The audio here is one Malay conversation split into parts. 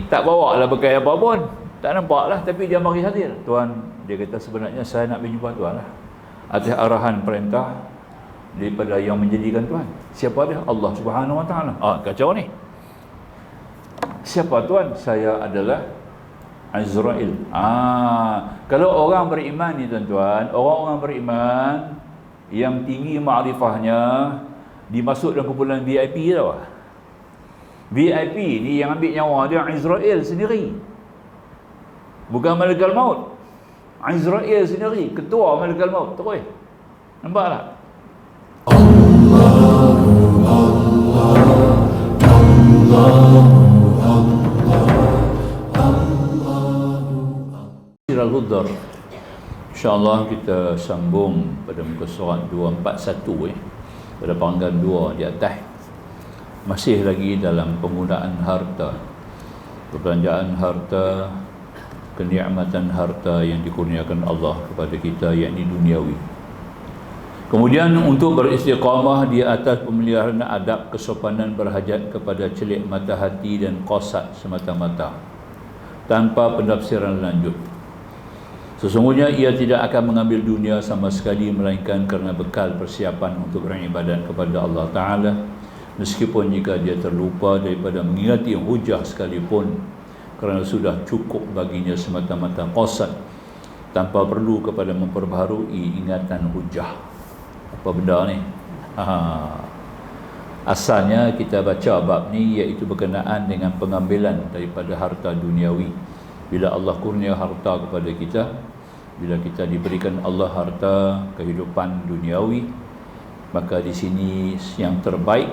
Tak bawa lah bekal apa pun, tak nampak lah, tapi dia mari hadir. Tuan, dia kata sebenarnya saya nak berjumpa tuan lah, atas arahan perintah daripada yang menjadikan tuan. Siapa dia? Allah Subhanahu Wa Taala. Kacau ni. Siapa tuan? Saya adalah Azrail. Kalau orang beriman ni tuan-tuan, orang-orang beriman yang tinggi ma'rifahnya dimasuk dalam kumpulan VIP tau. VIP ni yang ambil nyawa dia Azrail sendiri, bukan malaikat maut. Azrail sendiri, ketua malaikat maut. Terus nampak tak? Al-Hudar. InsyaAllah kita sambung pada muka surat 241 pada panggilan 2 di atas. Masih lagi dalam penggunaan harta, perbelanjaan harta, kenikmatan harta yang dikurniakan Allah kepada kita, yakni duniawi. Kemudian untuk beristiqamah di atas pemeliharaan adab kesopanan berhajat kepada celik mata hati dan qasad semata-mata tanpa penafsiran lanjut. Sesungguhnya ia tidak akan mengambil dunia sama sekali, melainkan kerana bekal persiapan untuk beribadat kepada Allah Ta'ala, meskipun jika dia terlupa daripada mengingati hujah sekalipun, kerana sudah cukup baginya semata-mata qasad tanpa perlu kepada memperbaharui ingatan hujah. Apa benda ni? Asalnya kita baca bab ni iaitu berkenaan dengan pengambilan daripada harta duniawi. Bila Allah kurnia harta kepada kita, bila kita diberikan Allah harta kehidupan duniawi, maka di sini yang terbaik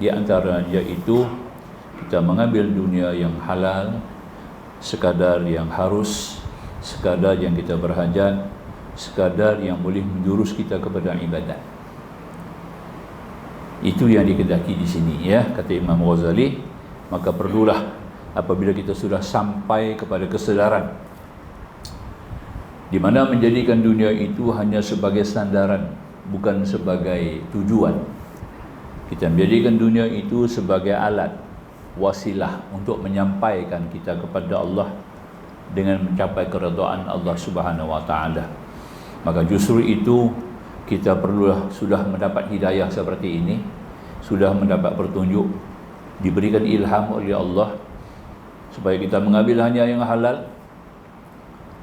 di antara iaitu kita mengambil dunia yang halal, sekadar yang harus, sekadar yang kita berhajat, sekadar yang boleh menjurus kita kepada ibadat. Itu yang dikehendaki di sini, ya, kata Imam Ghazali. Maka perlulah apabila kita sudah sampai kepada kesedaran di mana menjadikan dunia itu hanya sebagai sandaran, bukan sebagai tujuan. Kita menjadikan dunia itu sebagai alat, wasilah untuk menyampaikan kita kepada Allah dengan mencapai keredaan Allah Subhanahu Wa Taala. Maka justru itu kita perlulah sudah mendapat hidayah seperti ini, sudah mendapat petunjuk, diberikan ilham oleh Allah supaya kita mengambil hanya yang halal.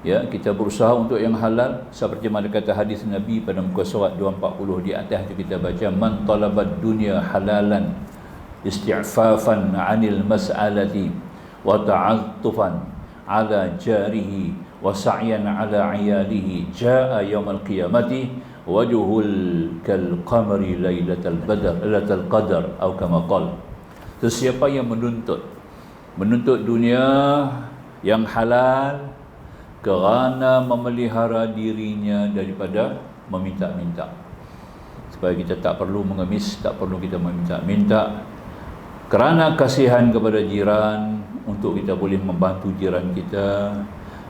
Ya, kita berusaha untuk yang halal seperti mana kata hadis Nabi pada muka surat 240 di atas itu kita baca, man talabad dunya halalan isti'fafan 'anil mas'alati wa ta'attufan 'ala jarihi wa sa'yan 'ala 'iyalihi jaa'a yaumal qiyamati wajhul kal qamari lailatal badr lailatal qadar atau kama qala. Sesiapa yang menuntut dunia yang halal kerana memelihara dirinya daripada meminta-minta, supaya kita tak perlu mengemis, tak perlu kita meminta-minta, kerana kasihan kepada jiran, untuk kita boleh membantu jiran kita,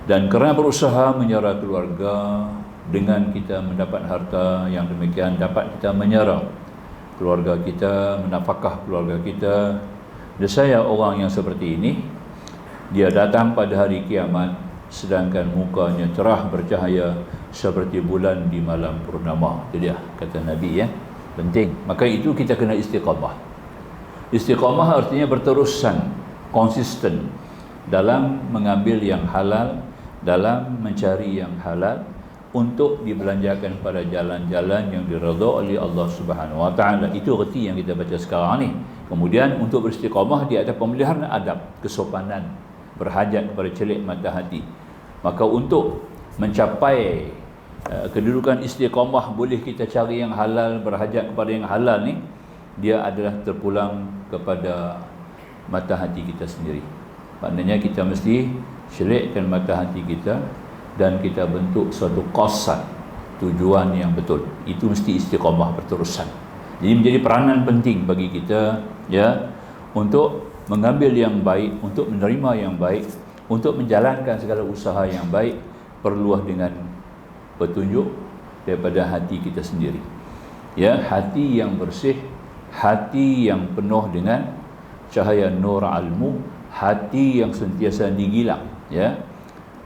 dan kerana berusaha menyara keluarga. Dengan kita mendapat harta yang demikian, dapat kita menyara keluarga kita, menafkah keluarga kita. Dan saya orang yang seperti ini, dia datang pada hari kiamat sedangkan mukanya cerah bercahaya seperti bulan di malam purnama. Itu dia kata Nabi, ya, penting. Maka itu kita kena istiqamah. Istiqamah artinya berterusan, konsisten dalam mengambil yang halal, dalam mencari yang halal untuk dibelanjakan pada jalan-jalan yang diredha oleh Allah Subhanahu Wa Taala. Itu erti yang kita baca sekarang ni. Kemudian untuk beristiqamah di atas pemeliharaan adab, kesopanan, berhajat kepada celik mata hati. Maka untuk mencapai kedudukan istiqamah, boleh kita cari yang halal, berhajat kepada yang halal ni, dia adalah terpulang kepada mata hati kita sendiri. Maknanya kita mesti celikkan mata hati kita dan kita bentuk suatu qasad, tujuan yang betul. Itu mesti istiqamah berterusan. Jadi menjadi peranan penting bagi kita, ya, untuk mengambil yang baik, untuk menerima yang baik, untuk menjalankan segala usaha yang baik, perlulah dengan petunjuk daripada hati kita sendiri. Ya, hati yang bersih, hati yang penuh dengan cahaya nur ilmu, hati yang sentiasa digilang ya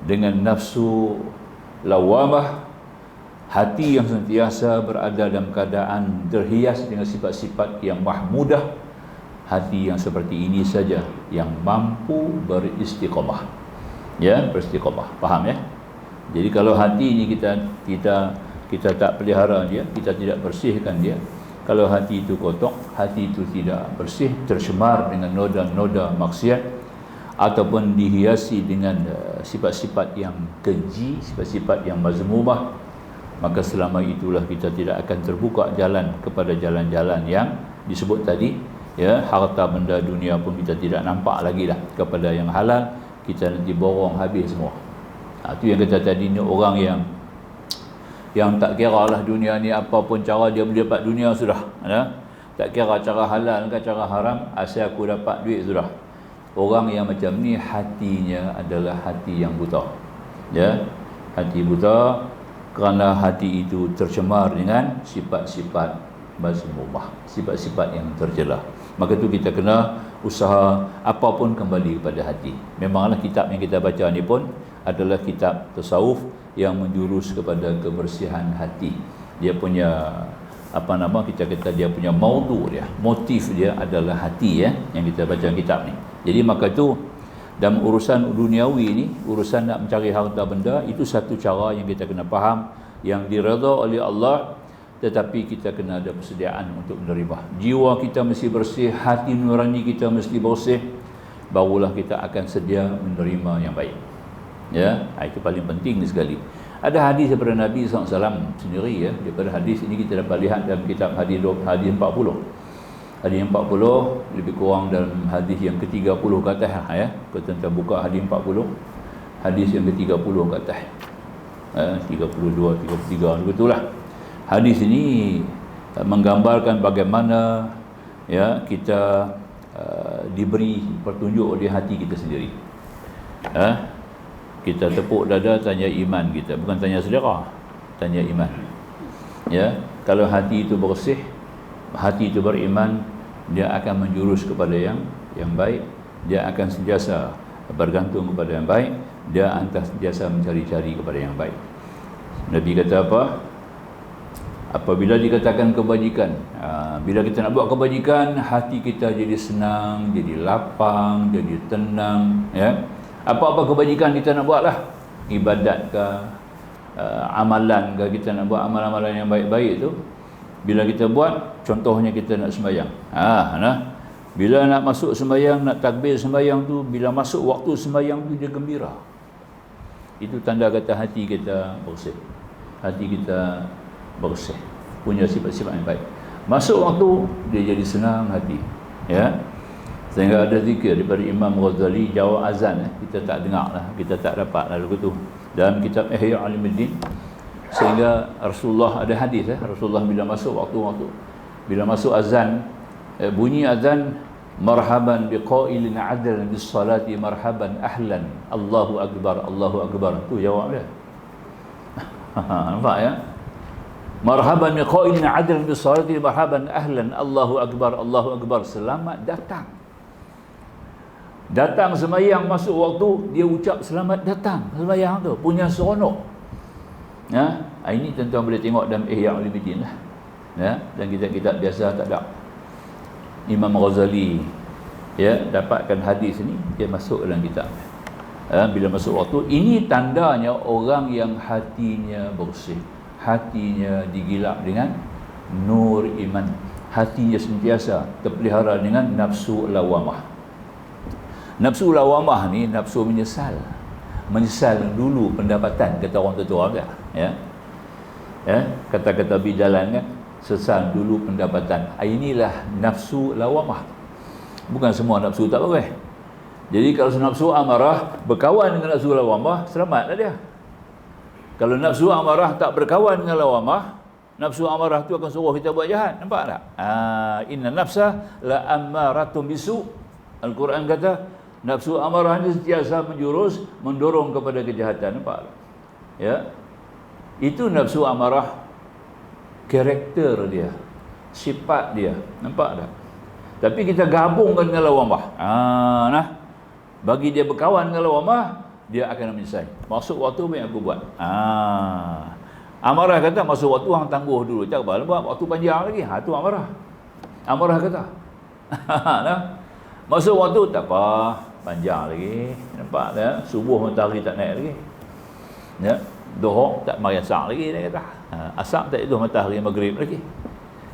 dengan nafsu lawamah, hati yang sentiasa berada dalam keadaan terhias dengan sifat-sifat yang mahmudah. Hati yang seperti ini saja yang mampu beristiqamah. Ya, beristiqamah. Faham ya? Jadi kalau hati ini kita tak pelihara dia, kita tidak bersihkan dia. Kalau hati itu kotor, hati itu tidak bersih, tercemar dengan noda-noda maksiat ataupun dihiasi dengan sifat-sifat yang keji, sifat-sifat yang mazmumah, maka selama itulah kita tidak akan terbuka jalan kepada jalan-jalan yang disebut tadi ya. Harta benda dunia pun kita tidak nampak lagi dah. Kepada yang halal kita nanti borong habis semua. Itu yang kata tadi, ni orang yang tak kira lah dunia ni apapun cara dia boleh dapat dunia sudah ya? Tak kira cara halal ke cara haram, asal aku dapat duit sudah. Orang yang macam ni hatinya adalah hati yang buta ya, hati buta kerana hati itu tercemar dengan sifat-sifat mazmumah, sifat-sifat yang tercela. Maka tu kita kena usaha apapun kembali kepada hati. Memanglah kitab yang kita baca ni pun adalah kitab tasawuf yang menjurus kepada kebersihan hati. Dia punya kita kata dia punya maudu dia, motif dia adalah hati ya, yang kita baca kitab ni. Jadi maka tu dalam urusan duniawi ni, urusan nak mencari harta benda, itu satu cara yang kita kena faham, yang diredha oleh Allah, tetapi kita kena ada persediaan untuk menerima. Jiwa kita mesti bersih, hati nurani kita mesti bersih, barulah kita akan sedia menerima yang baik. Ya, itu paling penting sekali. Ada hadis daripada Nabi SAW sendiri ya. Daripada hadis ini kita dapat lihat dalam kitab hadis 40. Hadis 40 lebih kurang dalam hadis yang ke-30 ke atas ya. Kita tentang buka hadis 40, hadis yang ke-30 ke atas. 32, 33 begitulah. Hadis ini menggambarkan bagaimana ya kita diberi petunjuk oleh hati kita sendiri. Kita tepuk dada tanya iman kita, bukan tanya selera, tanya iman. Ya, kalau hati itu bersih, hati itu beriman, dia akan menjurus kepada yang baik, dia akan sentiasa bergantung kepada yang baik, dia akan sentiasa mencari-cari kepada yang baik. Nabi kata apa? Apabila dikatakan kebajikan, bila kita nak buat kebajikan, hati kita jadi senang, jadi lapang, jadi tenang ya. Apa-apa kebajikan kita nak buat lah, ibadat ke, amalan ke, kita nak buat amalan-amalan yang baik-baik tu, bila kita buat, contohnya kita nak sembahyang. Bila nak masuk sembahyang, nak takbir sembahyang tu, bila masuk waktu sembahyang tu dia gembira. Itu tanda kata hati kita bersih. Hati kita bersih, punya sifat-sifat yang baik. Masuk waktu dia jadi senang hati. Ya. Sehingga ada zikir daripada Imam Ghazali, jawab azan kita tak dengar lah, kita tak dapat lalu tu dalam kitab Ihya Ulumuddin. Sehingga Rasulullah ada hadis Rasulullah bila masuk waktu bila masuk azan, bunyi azan, marhaban biqailin adlan bis salati, marhaban ahlan, Allahu akbar, Allahu akbar. Tu jawab dia. Nampak ya? Marhaban biqailin adlan bis salati, marhaban ahlan, Allahu akbar, Allahu akbar. Selamat datang. Datang sembahyang, masuk waktu, dia ucap selamat datang sembahyang tu, punya seronok. Ya, ini tuan-tuan boleh tengok dalam Ihya Ulumuddin lah. Ya, dan kitab-kitab biasa tak ada. Imam Ghazali ya dapatkan hadis ni, dia masuk dalam kitab. Bila masuk waktu, ini tandanya orang yang hatinya bersih, hatinya digilap dengan nur iman, hatinya sentiasa terpelihara dengan nafsu lawamah. Nafsu lawamah ni nafsu menyesal dulu pendapatan, kata orang tua kan ya. Kata-kata bijalan kan, sesal dulu pendapatan. Inilah nafsu lawamah. Bukan semua nafsu tak bagus. Jadi kalau nafsu amarah berkawan dengan nafsu lawamah, selamatlah dia. Kalau nafsu amarah tak berkawan dengan lawamah, nafsu amarah tu akan suruh kita buat jahat. Nampak tak? Inna nafsa la ammaratun bisu. Al-Quran kata nafsu amarah ni sentiasa menjurus, mendorong kepada kejahatan. Nampak tak? Ya. Itu nafsu amarah, karakter dia, sifat dia. Nampak tak? Tapi kita gabungkan dengan lawamah. bagi dia berkawan dengan lawamah, dia akan menyesal. Masuk waktu apa yang aku buat? Amarah kata masuk waktu hang tangguh dulu. Tak apa, buat waktu panjang lagi. Tu amarah. Amarah kata. Nah, masuk waktu tak apa, panjang lagi. Nampak tak? Subuh matahari tak naik lagi. Ya, Zuhur tak mari asar lagi dia kata. Asar tak itu matahari maghrib lagi.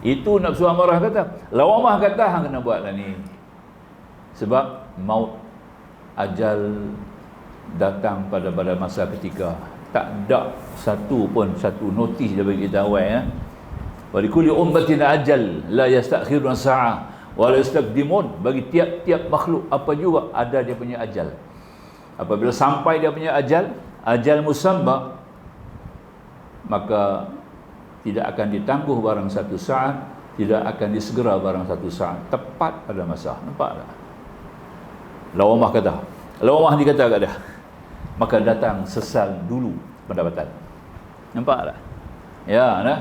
Itu nafsu amarah kata. Lawamah kata hang kena buatlah ni. Sebab maut, ajal datang pada masa ketika tak ada satu notis dia bagi kita awal ya. Wa likulli ummatin ajal la yastakhirun sa'ah wa la yastaqdimun. Bagi tiap-tiap makhluk apa juga ada dia punya ajal. Apabila sampai dia punya ajal musamma, maka tidak akan ditangguh barang satu saat, tidak akan disegera barang satu saat, tepat pada masa. Nampak tak? Lawamah kata. Lawamah dikata kat dia. Maka datang sesal dulu pendapatan. Nampak tak? Ya, nah.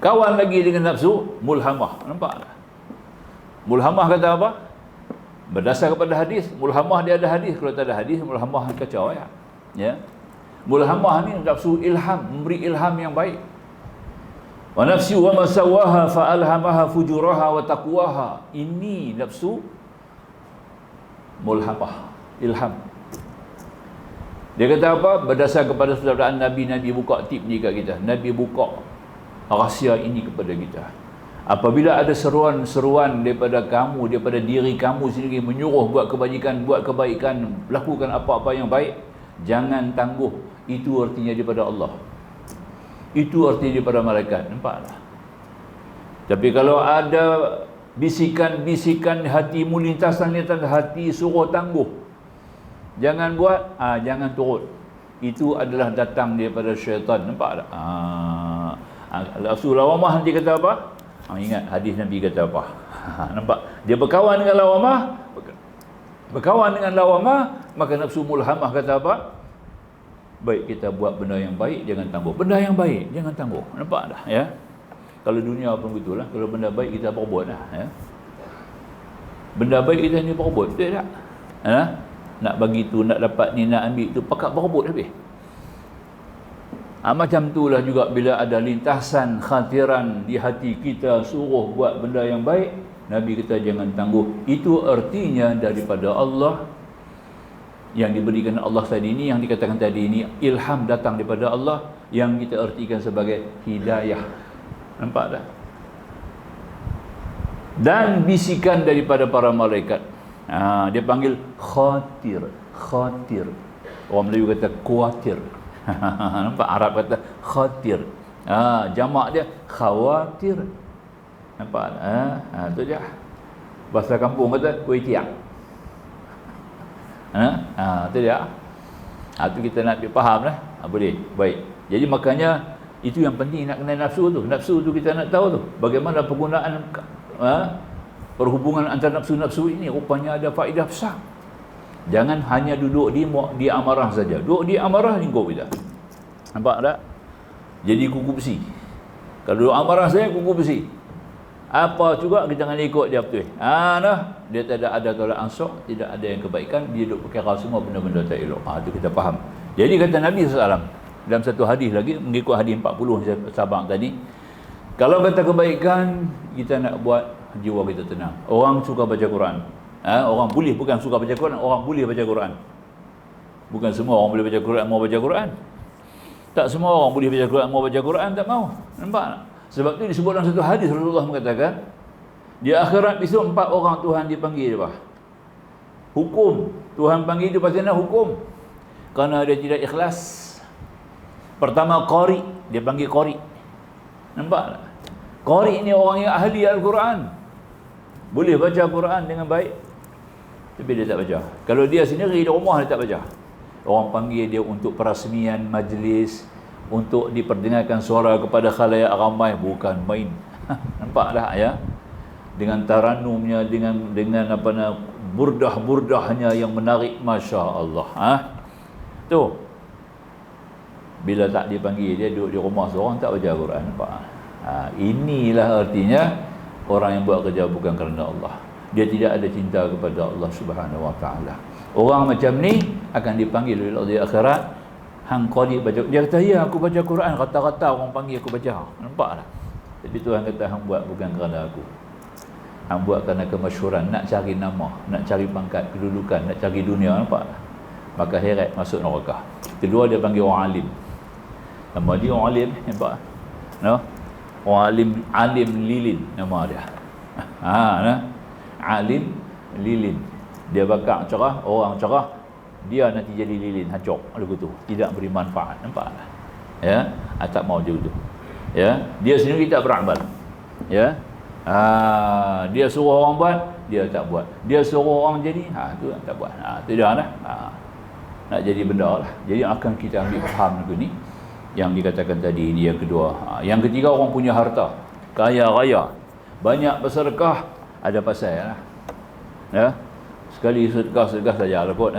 Kawan lagi dengan nafsu mulhamah. Nampak tak? Mulhamah kata apa? Berdasar kepada hadis. Mulhamah dia ada hadis. Kalau tak ada hadis, mulhamah kacau ya. Ya. Mulhamah ni nafsu ilham, memberi ilham yang baik. Wa nafsu wa masawaha fa alhamaha fujuraha wa taqwaha. Ini nafsu mulhamah, ilham. Dia kata apa? Berdasar kepada sabdaan Nabi buka tip ni kat kita. Nabi buka rahsia ini kepada kita. Apabila ada seruan-seruan daripada kamu, daripada diri kamu sendiri menyuruh buat kebaikan, lakukan apa-apa yang baik, jangan tangguh. Itu artinya daripada Allah. Itu artinya daripada malaikat. Nampak tak? Tapi kalau ada bisikan-bisikan hatimu, lintasan hati suruh tangguh, jangan buat, jangan turut. Itu adalah datang daripada syaitan. Nampak tak? Rasul lawamah nanti kata apa? Ingat hadis Nabi kata apa? Nampak? Dia berkawan dengan lawamah, maka nafsu mulhamah kata apa? Baik kita buat benda yang baik, jangan tangguh. Benda yang baik, jangan tangguh. Nampak tak? Ya? Kalau dunia pun begitulah. Kalau benda baik kita perbuat lah. Ya? Benda baik kita ni perbuat. Betul tak? Nak bagi tu, nak dapat ni, nak ambil tu, pakat berebut habis. Macam itulah juga bila ada lintasan khatiran di hati kita suruh buat benda yang baik, Nabi kita jangan tangguh. Itu artinya daripada Allah, yang diberikan Allah tadi ini, yang dikatakan tadi ini ilham datang daripada Allah, yang kita artikan sebagai hidayah. Nampak tak? Dan bisikan daripada para malaikat. Dia panggil khatir. Orang Melayu kata kuatir. Nampak? Arab kata khatir. Jamak dia khawatir. Nampak? Tu je. Bahasa kampung kata kuih tiang. Tu dia. Tu kita nak faham lah. Boleh. Baik. Jadi makanya itu yang penting nak kenal nafsu tu. Nafsu tu kita nak tahu tu. Bagaimana penggunaan perhubungan antara nafsu-nafsu ini, rupanya ada faedah besar. Jangan hanya duduk di amarah saja. Duduk di amarah lingkup kita. Nampak tak? Jadi kuku besi. Kalau duduk amarah saja, kuku besi. Apa juga kita jangan ikut dia betul. Dia tak ada tolak ansur, tidak ada yang kebaikan, dia duduk perkara semua benda-benda tak elok. Itu kita faham. Jadi kata Nabi SAW dalam satu hadis lagi, mengikut hadis 40 sabang tadi, kalau kata kebaikan, kita nak buat jiwa kita tenang. Orang suka baca Quran. Orang boleh, bukan suka baca Quran, orang boleh baca Quran. Bukan semua orang boleh baca Quran, mau baca Quran. Tak semua orang boleh baca Quran, mau baca Quran, tak mau. Nampak tak? Sebab tu disebut dalam satu hadis Rasulullah mengatakan, di akhirat besok 4 orang Tuhan dipanggil apa? Hukum. Tuhan panggil itu pasti nak hukum. Kerana dia tidak ikhlas. Pertama qari, dia panggil qari. Nampak tak? Qari ni orang yang ahli Al-Quran. Boleh baca Quran dengan baik, tapi dia tak baca. Kalau dia sendiri di rumah, dia tak baca. Orang panggil dia untuk perasmian majlis, untuk diperdengarkan suara kepada khalayak ramai, bukan main. Nampak tak ya? Dengan taranumnya, dengan apa nak burdah-burdahnya yang menarik, masya-Allah. Tu. Bila tak dipanggil, dia duduk di rumah seorang tak baca Quran. Nampak? Inilah artinya orang yang buat kerja bukan kerana Allah. Dia tidak ada cinta kepada Allah Subhanahu Wa Taala. Orang macam ni akan dipanggil oleh Allah di akhirat, hang qari baca. Dia kata, ya aku baca Quran, kata-kata orang panggil aku baca. Nampak tak? Jadi Tuhan kata, hang buat bukan kerana aku. Hang buat kerana kemasyhuran, nak cari nama, nak cari pangkat, kedudukan, nak cari dunia. Nampak tak? Maka heret masuk neraka. Kedua dia panggil orang alim. Nama dia orang alim, nampak? No? Orang alim lilin nama dia. Alim lilin. Dia bakar cerah, orang cerah, dia nanti jadi lilin, hancur lagu tu. Tidak beri manfaat, nampak tak? Ya, tak mau dia tu. Ya, dia sendiri tak beramal. Ya. Dia suruh orang buat, dia tak buat. Dia suruh orang jadi, tu tak buat. Tu dah lah. Nak jadi benda lah. Jadi akan kita ambil faham lagu ni yang dikatakan tadi. Ini yang kedua. Yang ketiga, orang punya harta, kaya raya, banyak bersedekah, ada pasal lah. Ya. Sekali sedekah saja lah kot,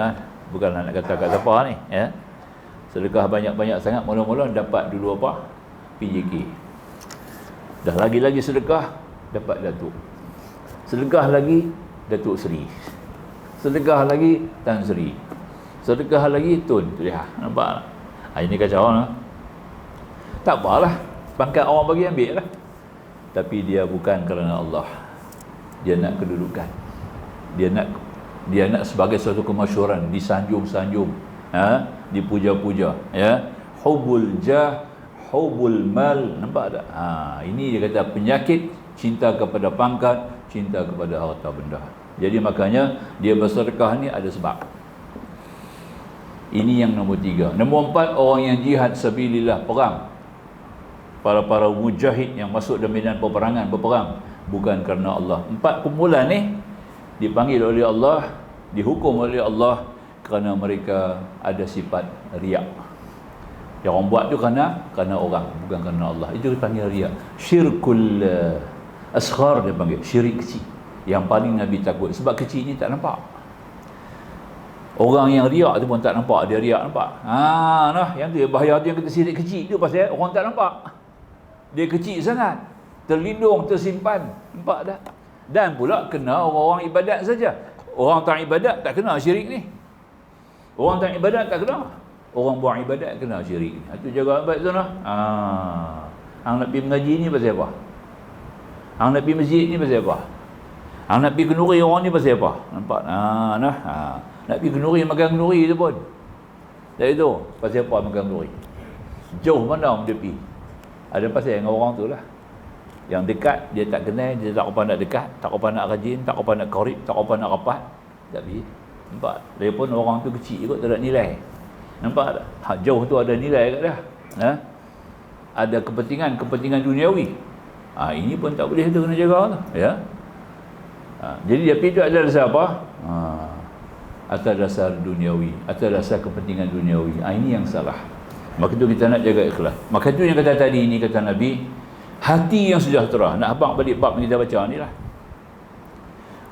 bukan nak kata kat siapa ni, ya. Sedekah banyak-banyak sangat, mula-mula dapat dulu apa? PJK. Dah lagi-lagi sedekah, dapat Datuk. Sedekah lagi, Datuk Seri. Sedekah lagi, Tan Seri. Sedekah lagi, Tun. Tu dia, nampak tak? Ini kacau lah. Tak apalah, pangkat orang bagi ambil lah. Tapi dia bukan kerana Allah. Dia nak kedudukan. Dia nak sebagai suatu kemasyhuran, disanjung-sanjung, dipuja-puja, ya. Hubul jah, hubul mal, nampak tak? Ini dia kata penyakit, cinta kepada pangkat, cinta kepada harta benda. Jadi makanya dia bersedekah ni ada sebab. Ini yang nombor 3. Nombor 4, orang yang jihad sabilillah, perang. Para mujahid yang masuk dalam medan peperangan, berperang bukan kerana Allah. 4 kumpulan ni dipanggil oleh Allah, dihukum oleh Allah kerana mereka ada sifat riak. Yang orang buat tu kerana orang, bukan kerana Allah. Itu dipanggil riak. Syirkul asghar dia panggil, syirik kecil. Yang paling Nabi takut sebab kecil ni tak nampak. Orang yang riak tu pun tak nampak dia riak, nampak. Yang tu bahaya tu, yang kita syirik kecil tu pasal orang tak nampak. Dia kecil sangat, terlindung, tersimpan, nampak tak? Dan pula kena orang-orang ibadat saja. Orang tak ibadat tak kena syirik ni. Orang tak ibadat tak kena. Orang buat ibadat kena syirik ni. Itu jaga baik tu lah. Hang nak pergi mengaji ni pasal apa? Hang nak pergi masjid ni pasal apa? Hang nak pergi kenduri orang ni pasal apa? Nampak? Nak pergi kenduri, makan kenduri tu pun. Tak itu. Pasal apa makan kenduri? Jauh mana dia pergi? Ada pasal dengan orang tu lah. Yang dekat, dia tak kenal, dia tak apa nak dekat, tak apa nak rajin, tak apa nak korip, tak apa nak rapat. Tak pergi. Nampak? Dia pun orang tu kecil kot, tak ada nilai. Nampak tak? Jauh tu ada nilai kat dia. Ada kepentingan duniawi. Ini pun tak boleh tu, kena jaga tu. Ya. Jadi dia pergi tu atas dasar apa? Atas dasar duniawi, atas dasar kepentingan duniawi. Ini yang salah. Maka itu kita nak jaga ikhlas. Maka itu yang kata tadi ini, kata Nabi, hati yang sejahtera. Nak abang balik bab yang kita baca ni lah.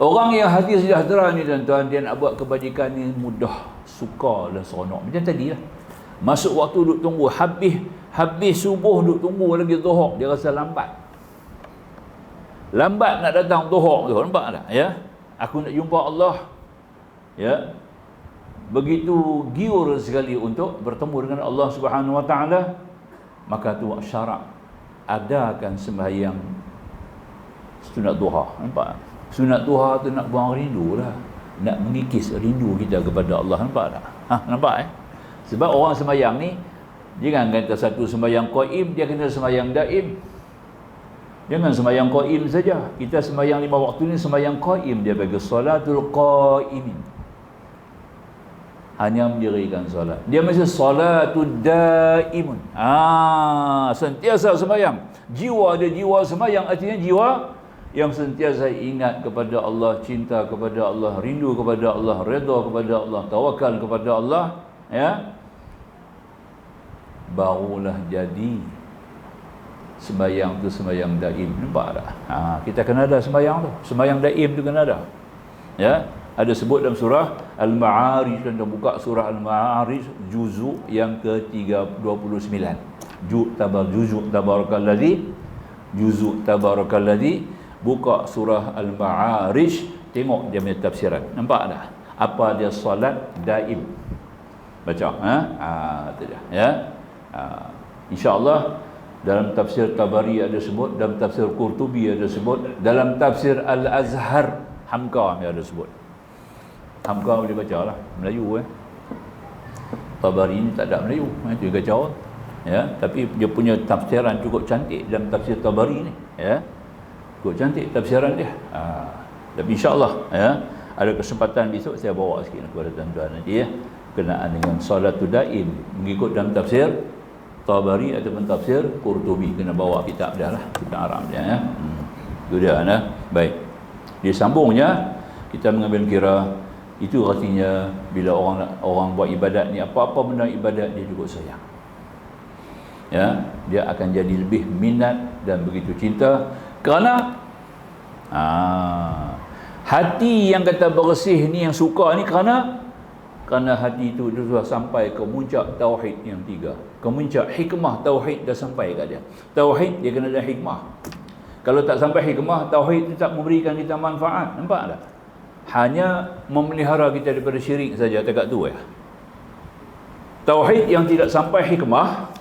Orang yang hati sejahtera ni tuan-tuan, dia nak buat kebajikan ni mudah, suka dan seronok. Macam tadi lah. Masuk waktu duduk tunggu, habis subuh duduk tunggu lagi zuhur, dia rasa lambat. Lambat nak datang zuhur tu, nampak tak? Ya. Aku nak jumpa Allah. Ya. Begitu giur sekali untuk bertemu dengan Allah Subhanahu Wa Taala. Maka tu syarat adakan sembahyang sunat duha. Nampak? Sunat duha tu nak buang rindu lah, nak mengikis rindu kita kepada Allah. Nampak tak? Nampak Sebab orang sembahyang ni, jangan kata satu sembahyang qaim, dia kena sembahyang daim. Jangan sembahyang qaim saja. Kita sembahyang 5 waktu ni sembahyang qaim, dia bagi salatul qaimin. Hanya mendirikan solat. Dia mesti salatul daimun. Sentiasa sembahyang. Jiwa dia jiwa sembahyang, artinya jiwa yang sentiasa ingat kepada Allah, cinta kepada Allah, rindu kepada Allah, redha kepada Allah, tawakal kepada Allah, ya. Barulah jadi sembahyang tu sembahyang daim. Nampak tak? Kita kena ada sembahyang tu. Sembahyang daim tu kena ada. Ya. Ada sebut dalam surah Al-Ma'arij, dan buka surah Al-Ma'arij juzuk yang ke-29. Juzuk Tabarakalladzi, buka surah Al-Ma'arij, tengok dia punya tafsiran. Nampak tak? Apa dia solat daim? Baca, itu dia, ya. InsyaAllah dalam tafsir Tabari ada sebut, dalam tafsir Qurtubi ada sebut, dalam tafsir Al-Azhar Hamka ada sebut. Hamka boleh baca lah, Melayu Tabari ni tak ada Melayu, itu kacau. Ya, tapi dia punya tafsiran cukup cantik dalam tafsir Tabari ni, ya. Cukup cantik tafsiran dia. Tapi insya-Allah, ya, ada kesempatan besok saya bawa sikit kepada tuan-tuan nanti, ya, berkenaan dengan salatul daim mengikut dalam tafsir Tabari ataupun tafsir Qurtubi. Kena bawa kitab dia lah, kitab Arab dia, ya. Itu dia, baik. Disambungnya kita mengambil kira itu artinya bila orang buat ibadat ni, apa-apa benda ibadat dia juga sayang. Ya, dia akan jadi lebih minat dan begitu cinta kerana hati yang kata bersih ni, yang suka ni, kerana hati itu dia sudah sampai ke muncak tauhid yang 3. Kemuncak hikmah tauhid dah sampai kat dia. Tauhid dia kena ada hikmah. Kalau tak sampai hikmah, tauhid itu tak memberikan kita manfaat. Nampak tak? Hanya memelihara kita daripada syirik saja, dekat tu ya. Tauhid yang tidak sampai hikmah,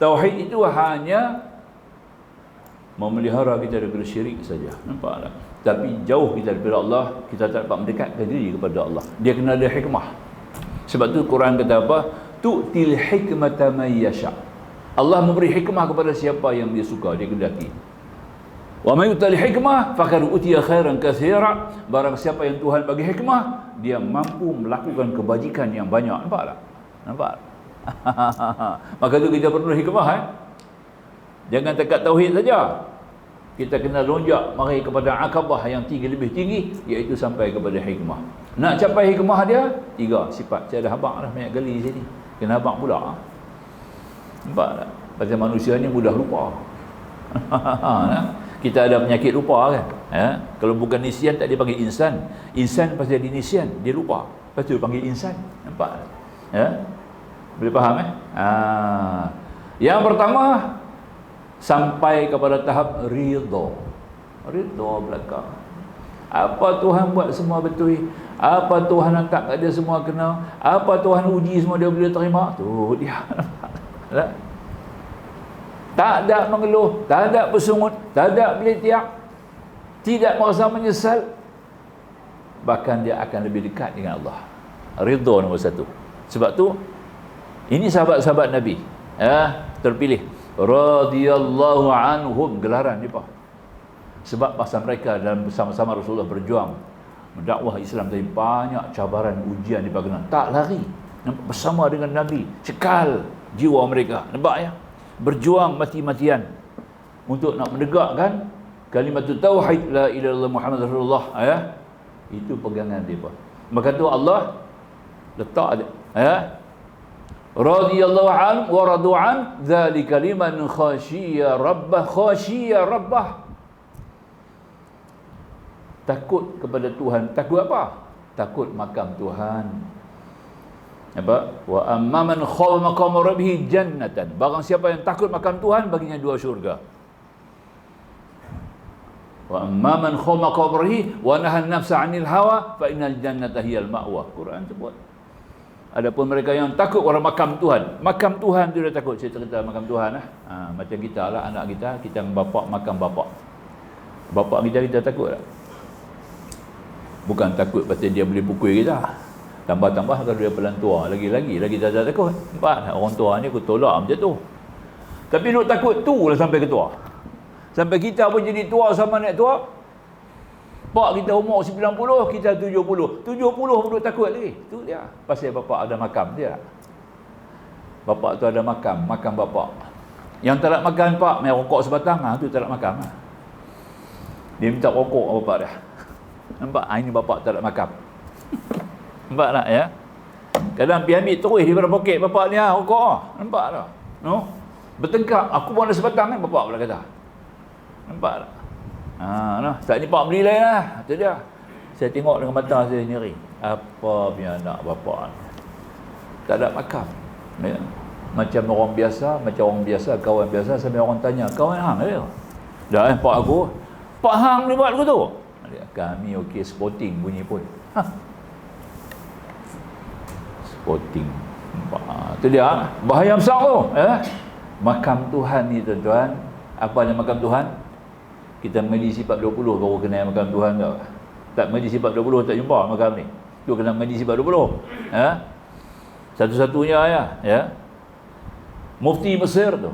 tauhid itu hanya memelihara kita daripada syirik saja. Nampak tak? Tapi jauh kita daripada Allah, kita tak dapat mendekatkan diri kepada Allah. Dia kena ada hikmah. Sebab tu Quran kata apa? Tu'til hikmata man yasha. Allah memberi hikmah kepada siapa yang dia suka, dia kehendaki. Wa may yu'tal hikmah faqad utiya khairan katsira. Barang siapa yang Tuhan bagi hikmah, dia mampu melakukan kebajikan yang banyak. Nampak tak? Nampak? Maka tu kita perlu hikmah, Jangan dekat tauhid saja. Kita kena lonjak mari kepada akabah yang lebih tinggi, iaitu sampai kepada hikmah. Nak capai hikmah dia 3 sifat. Saya dah habaq dah banyak kali di sini. Kena habaq pula. Nampak tak? Pasal manusia ni mudah lupa. Kita ada penyakit lupa kan. Kalau bukan nisyan tak dia panggil insan. Insan pasal dia nisyan, dia lupa. Lepas tu dia panggil insan. Nampak tak? Boleh faham Yang pertama, sampai kepada tahap ridha. Ridha belaka. Apa Tuhan buat semua betul. Apa Tuhan hantar kat dia semua kena. Apa Tuhan uji semua dia boleh terima. Tu dia. Tak ada mengeluh, tak ada bersungut, tak ada belitiak, tidak merasa menyesal. Bahkan dia akan lebih dekat dengan Allah. Ridha nombor 1. Sebab tu ini sahabat-sahabat Nabi, terpilih. Radhiyallahu anhum, gelaran ni apa? Sebab pasal mereka dalam bersama-sama Rasulullah berjuang mendakwah Islam, dari banyak cabaran ujian dibagaimana, tak lari, bersama dengan Nabi, cekal jiwa mereka. Nampak ya? Berjuang mati-matian untuk nak menegakkan kalimat tauhid la ilaha illallah Muhammad Rasulullah, itu pegangan dia. Maka tu Allah letak radhiyallahu anhu wa radu an dzalika liman khasyiya rabbah. Takut kepada Tuhan. Takut apa? Takut makam Tuhan. Apa? Wa amma man khafa maqama rabbih jannatan. Barang siapa yang takut makam Tuhan, baginya 2 syurga. Wa amma man khafa maqama rabbih wa nahan nafsa 'anil hawa fa innal jannata hiyal ma'wa. Quran sebut. Adapun mereka yang takut orang makam Tuhan, makam Tuhan tu dia takut. Saya cerita makam Tuhan macam kita lah, anak kita bapak makam bapak kita takut tak? Bukan takut pasal dia boleh pukul kita. Tambah-tambah kalau dia pelantua lagi tak takut. Nampak orang tua ni aku tolak macam tu. Tapi nak takut tu lah sampai ke tua. Sampai kita pun jadi tua sama nek tua. Pak kita umur 90, kita 70. 70 pun takut lagi. Tu dia. Pasal bapak ada makam dia. Bapak tu ada makam bapak. Yang tak nak makan pak, main rokok sebatang, tu tak nak makan. Dia minta rokok bapak dia. Nampak? Ini bapak tak nak makam. Nampak tak ya? Kadang pergi ambil terus daripada poket bapak ni rokok. Nampak tak? No? Bertengkar, aku pun ada sebatang kan, bapak pula kata. Nampak tak? Saat ni pak beli lain lah. Itu dia. Saya tengok dengan mata saya sendiri. Apa punya anak bapak ni? Tak ada makam. Ya? Macam orang biasa, kawan biasa, sampai orang tanya, kawan hang dia? Dah pak aku. Pak hang ni buat aku tu. Kami okey sporting bunyi pun. Sporting. Itu dia bahaya besar tu. Makam Tuhan ni tuan-tuan. Apa yang makam Tuhan? Kita mengaji sifat 20 baru kenal makam Tuhan tau. Tak mengaji sifat 20 tak jumpa makam ni. Tu kena mengaji sifat 20. Satu-satunya ya. Mufti Mesir tu.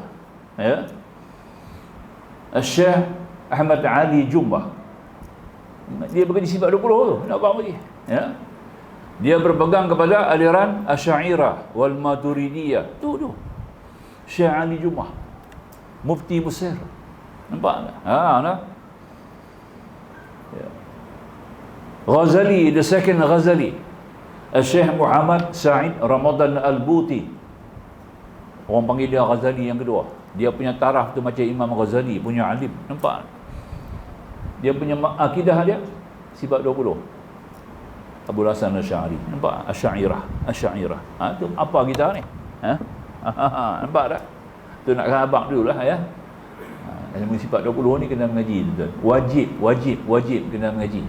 Syekh Ahmad Ali Jumbah. Dia mengaji sifat 20 tu. Nak apa lagi? Dia berpegang kepada aliran Asy'ariyah wal Maturidiyah. Tu. Syekh Ali Jumbah. Mufti Mesir. Nampak tak? Ghazali, the second Ghazali. Syekh Muhammad Sa'id Ramadan Al-Buti. Orang panggil dia Ghazali yang kedua. Dia punya taraf tu macam Imam Ghazali punya alim. Nampak? Dia punya akidah dia sifat 20. Abu Hasan Asy'ari. Nampak? Asy'ariyah. Tu apa kita ni? Nampak tak? Tu nak abang dululah ya. Yang sifat 20 ni kena mengaji tuan. Wajib kena mengaji.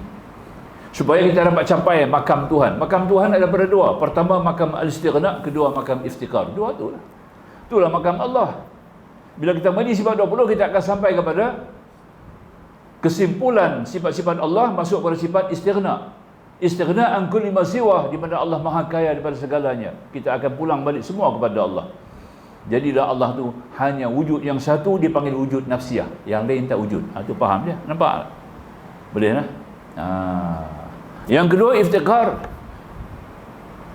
Supaya kita dapat capai makam Tuhan. Makam Tuhan ada pada dua. Pertama makam al-istighna, kedua makam iftikar. Dua tu lah. Itulah makam Allah. Bila kita mengaji sifat 20, kita akan sampai kepada kesimpulan sifat-sifat Allah masuk pada sifat istighna. Istighna an kulli ma siwa, di mana Allah Maha Kaya daripada segalanya. Kita akan pulang balik semua kepada Allah. Jadilah Allah tu hanya wujud yang satu dipanggil wujud nafsiyah, yang lain tak wujud. Tu faham dia? Nampak? Boleh lah. Yang kedua iftikar.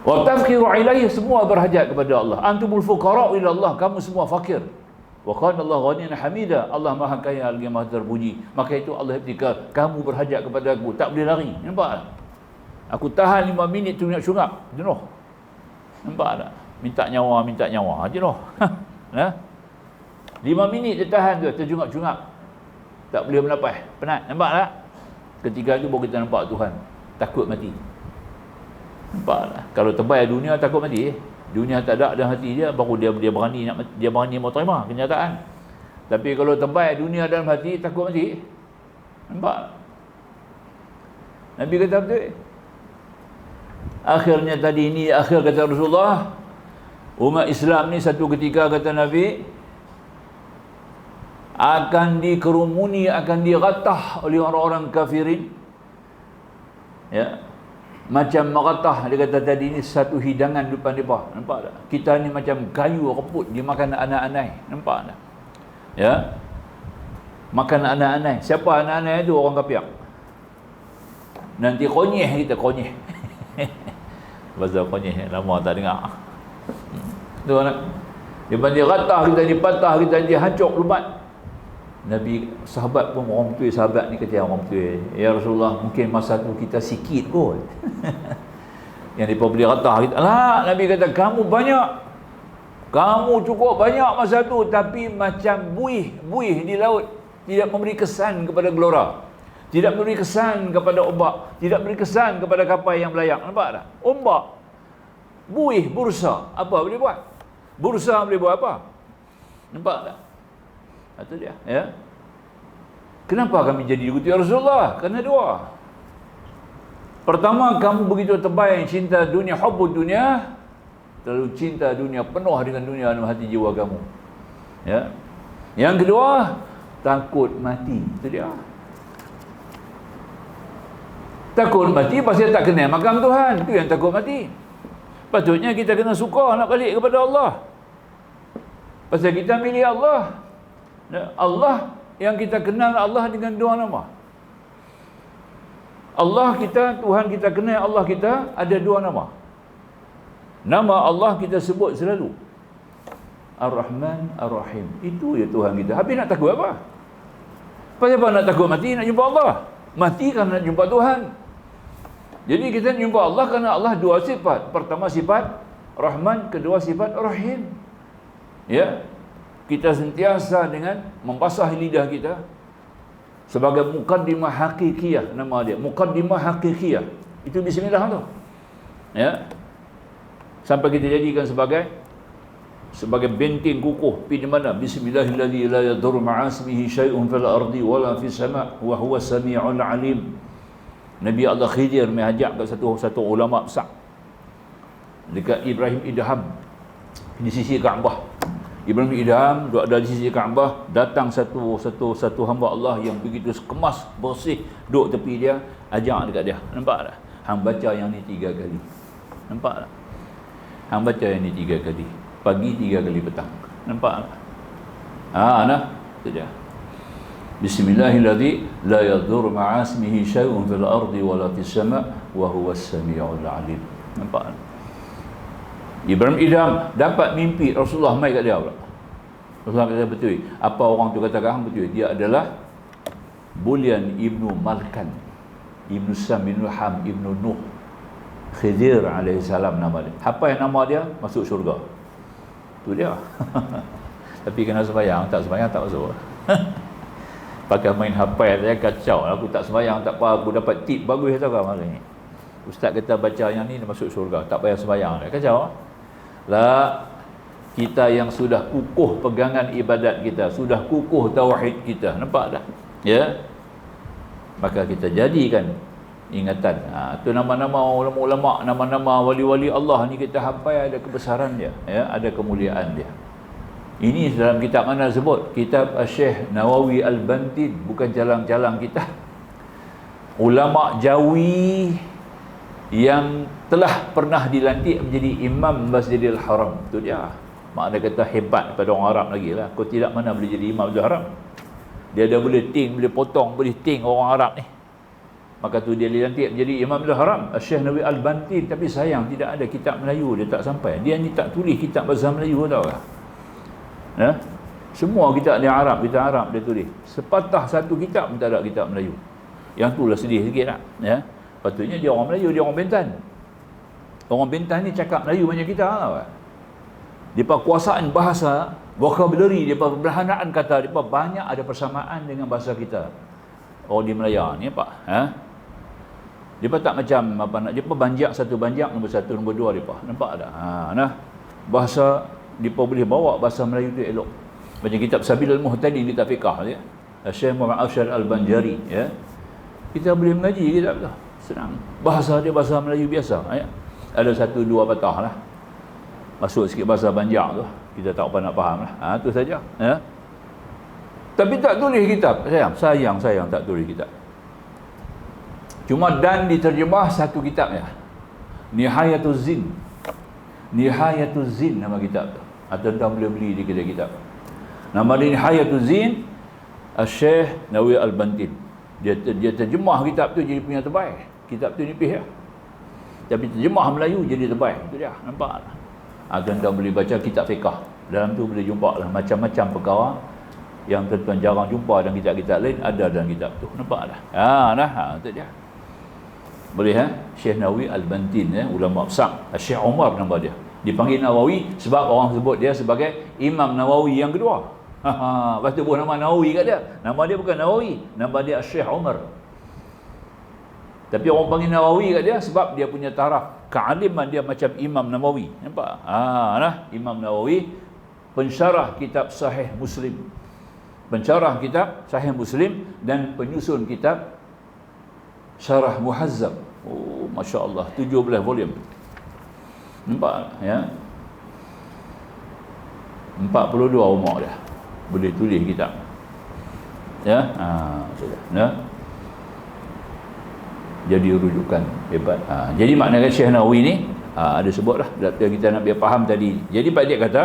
Wa tafkiru ilaihi, semua berhajat kepada Allah. Antumul fuqara ila Allah, kamu semua fakir. Wa kana Allah ghaniyan hamida, Allah Maha Kaya lagi Maha terpuji. Maka itu Allah iftikar, kamu berhajat kepada aku, tak boleh lari. Nampak? Aku tahan 5 minit tu nak syurap, jenuh. Nampak tak? Minta nyawa jenuh. 5 minit dia tahan tu, terjungap-jungap. Tak boleh bernapas, penat. Nampak tak? Ketika itu baru kita nampak Tuhan. Takut mati. Nampak tak? Kalau terbaik dunia takut mati. Dunia tak ada dalam hati dia, baru dia berani mau terima kenyataan. Tapi kalau terbaik dunia dalam hati, takut mati. Nampak? Nabi kata betul. Akhirnya tadi ini akhir kata Rasulullah, umat Islam ni satu ketika kata Nabi akan dikerumuni, akan diratah oleh orang-orang kafirin. Ya. Macam meratah, dia kata tadi ni satu hidangan depan mereka. Nampak tak? Kita ni macam kayu reput dimakan anak-anak. Nampak tak? Ya. Makan anak-anak. Siapa anak-anak itu? Orang kafir. Nanti konyeh kita, konyeh. Bahasa konyeh lama tak dengar. Tu anak. Dia panggil ratah kita, dipatah kita, dia hancur lumat. Nabi, sahabat pun orang betul, sahabat ni kata orang betul, ya Rasulullah, mungkin masa tu kita sikit kot. Yang mereka boleh ratah kita. Alah, Nabi kata, kamu banyak. Kamu cukup banyak masa tu, tapi macam buih di laut. Tidak memberi kesan kepada gelora. Tidak memberi kesan kepada ombak. Tidak memberi kesan kepada kapal yang melayang. Nampak tak? Ombak, buih, bursa. Apa boleh buat? Bursa boleh buat apa? Nampak tak? Itu dia, ya. Kenapa kami jadi begitu ya Rasulullah? Kerana dua. Pertama, kamu begitu terbaik cinta dunia, hubbud dunia, terlalu cinta dunia, penuh dengan dunia dalam hati jiwa kamu. Ya. Yang kedua, takut mati. Itu dia. Takut mati pasal tak kenal makam Tuhan. Itu yang takut mati. Patutnya kita kena suka nak balik kepada Allah. Pasal kita milik Allah. Allah yang kita kenal Allah dengan dua nama. Allah kita, Tuhan kita kenal Allah kita ada dua nama. Nama Allah kita sebut selalu Ar-Rahman, Ar-Rahim. Itu ya Tuhan kita. Habis nak takut apa? Pasal apa nak takut mati? Nak jumpa Allah. Mati kerana nak jumpa Tuhan. Jadi kita jumpa Allah kerana Allah dua sifat. Pertama sifat Rahman, kedua sifat Rahim. Ya. Kita sentiasa dengan membasah lidah kita sebagai muqaddimah hakikiyah, nama dia muqaddimah hakikiyah. Itu bismillah tu. Ya. Sampai kita jadikan sebagai benteng kukuh pi di mana bismillahirrahmanirrahim la yadurru ma'asmihi syai'un fil ardi wala fis sama' wa huwa samii'ul alim. Nabi Allah Khidir mengajak ke satu ulama besar dekat Ibrahim Idham di sisi Kaabah. Ibrahim Idham duduk ada di sisi Kaabah, datang satu hamba Allah yang begitu kemas, bersih, duduk tepi dia, ajak dekat dia. Nampak tak? Hang baca yang ni 3 kali. Nampak tak? Hang baca yang ni 3 kali. Pagi 3 kali petang. Nampak tak? Nah, itu dia. Bismillahirrahmanirrahim. La yadur ma'asmihi syai'un fil ardi wala fis sama' wa huwas sami'ul 'alim. Nampak tak? Ibrahim Idham dapat mimpi Rasulullah mai kat dia pula. Rasulullah kata betul. Apa orang tu katakan betul. Dia adalah Bulyan ibnu Malkan, ibnu Sam ibnu Ham ibnu Nuh. Khidir alaihi salam nama dia. Apa yang nama dia? Masuk syurga. Tu dia. Tapi kena sembahyang, tak sembahyang tak masuk. Pakai main hafal saya kacau. Aku tak sembahyang tak apa, aku dapat tip bagus tau kan hari ni. Ustaz kata baca yang ni dia masuk syurga, tak payah sembahyang. Kacau. Lah, kita yang sudah kukuh pegangan ibadat kita, sudah kukuh tauhid kita, nampak dah? Ya. Maka kita jadikan ingatan. Tu nama-nama ulama-ulama, nama-nama wali-wali Allah ni kita hafal, ada kebesaran dia, ya, ada kemuliaan dia. Ini dalam kitab mana sebut? Kitab Syekh Nawawi Al-Bantin, bukan jalan-jalan kita. Ulama Jawi yang telah pernah dilantik menjadi Imam Masjidil Haram. Itu dia. Makna kata hebat daripada orang Arab lagi lah. Kau tidak mana boleh jadi Imam Masjidil Haram. Dia ada boleh ting, boleh potong, boleh ting orang Arab ni. Maka tu dia dilantik menjadi Imam Masjidil Haram, Syekh Nawawi Al-Bantin. Tapi sayang tidak ada kitab Melayu, dia tak sampai. Dia ni tak tulis kitab bahasa Melayu tau lah. Semua kitab dia Arab dia tulis. Sepatah satu kitab pun tak ada kitab Melayu. Yang tu lah sedih sikit lah. Ya. Patutnya dia orang Melayu, dia orang Bintan. Orang Bintan ni cakap Melayu macam kita lah. Depa kuasaan bahasa, vocabulary, depa perbahanaan kata, depa banyak ada persamaan dengan bahasa kita. Orang di Melaya ni apa? Depa tak macam apa nak, depa banjak satu banjak, nombor 1, nombor 2 depa. Nampak tak? Nah. Bahasa depa boleh bawa bahasa Melayu tu elok. Macam kitab Sabilul Muhtadin, kitab fiqh ya. Syekh Muhammad Afshar Al-Banjari ya. Kita boleh mengaji kitab tu. Senang. Bahasa dia bahasa Melayu biasa ya. Ada 1-2 patah lah. Masuk sikit bahasa Banjar tu. Kita tak apa nak faham lah. Tu saja ya. Tapi tak tulis kitab. Sayang tak tulis kitab. Cuma dan diterjemah satu kitab ya. Nihayatuz Zin. Nihayatuz Zin nama kitab tu. Tuan-tuan boleh beli di kedai kitab. Nama dia Nihayatuz Zin, Syekh Nawawi Al-Bantin. Dia terjemah kitab tu jadi punya terbaik. Kitab tu nipis ya. Tapi terjemah Melayu jadi terbaik. Itu dia. Nampak tak? Tuan-tuan boleh baca kitab fiqh. Dalam tu boleh jumpa lah macam-macam perkara yang tuan-tuan jarang jumpa dalam kitab-kitab lain, ada dalam kitab tu. Nampak tak? Itu dia. Boleh Syekh Nawawi Al-Bantin ulama besar. Syekh Umar nama dia. Dipanggil Nawawi sebab orang sebut dia sebagai Imam Nawawi yang kedua. Lepas tu buat nama Nawawi kat dia. Nama dia bukan Nawawi, nama dia Syekh Umar. Tapi orang panggil Nawawi kat dia sebab dia punya taraf kealiman dia macam Imam Nawawi. Nampak? Imam Nawawi pensyarah kitab Sahih Muslim. Pensyarah kitab Sahih Muslim dan penyusun kitab Syarah Muhazzab. Oh, masya-Allah, 17 volume. Nampak ya? 42 umur dia. Boleh tulis kitab. Ya, sudah. Jadi rujukan hebat. Jadi maknanya Syekh Nawawi ni ada sebutlah kita nak biar faham tadi. Jadi Pak Dik kata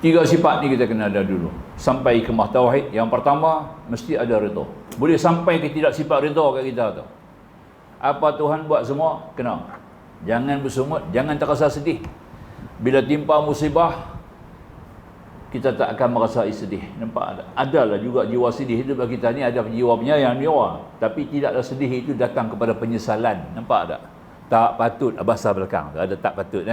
3 sifat ni kita kena ada dulu sampai ke tauhid. Yang pertama mesti ada redha. Boleh sampai ke tidak sifat redha kat kita tu. Apa Tuhan buat semua kena. Jangan bersungut, jangan terasa sedih. Bila timpa musibah kita tak akan merasa sedih. Nampak tak? Adalah juga jiwa sedih itu bagi kita ni, ada jiwa penyayang jiwa. Tapi tidaklah sedih itu datang kepada penyesalan. Nampak tak? Tak patut, bahasa belakang. Ada tak patut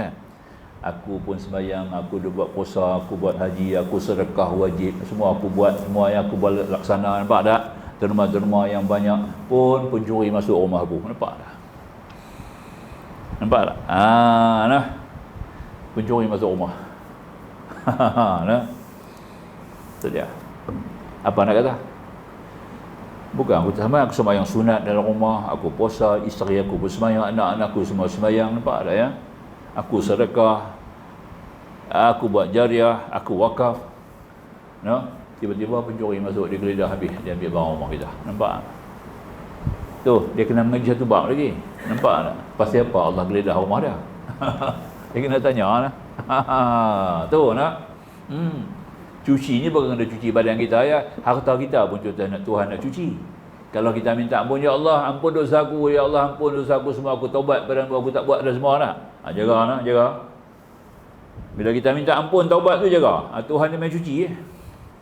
Aku pun sembahyang, aku dah buat puasa, aku buat haji, aku sedekah wajib, semua aku buat, semua yang aku buat laksana. Nampak tak? Derma-derma yang banyak pun pencuri masuk rumah aku. Nampak tak? Nampak tak? Pencuri masuk rumah. Itu dia. Apa nak kata? Bukan, aku sembahyang, aku sembahyang sunat dalam rumah, aku puasa, isteri aku bersembahyang, anak-anakku semua sembahyang, nampak tak ya? Aku sedekah, aku buat jariah, aku wakaf. No? Tiba-tiba pencuri masuk, dia geledah habis, dia ambil barang rumah kita. Nampak tak? Tu, dia kena mengaji satu bab lagi. Nampak tak? Pasal apa Allah geledah rumah dia? Dia kena tanya lah. Tu nak. Cuci ni bukan kena cuci badan kita ya. Harta kita pun Tuhan nak cuci. Kalau kita minta ampun, ya Allah ampun dosa aku, ya Allah ampun dosa aku semua, aku taubat pada aku tak buat dah semua nak. Jaga nak, jaga. Bila kita minta ampun, taubat tu jaga. Tuhan dia main cuci.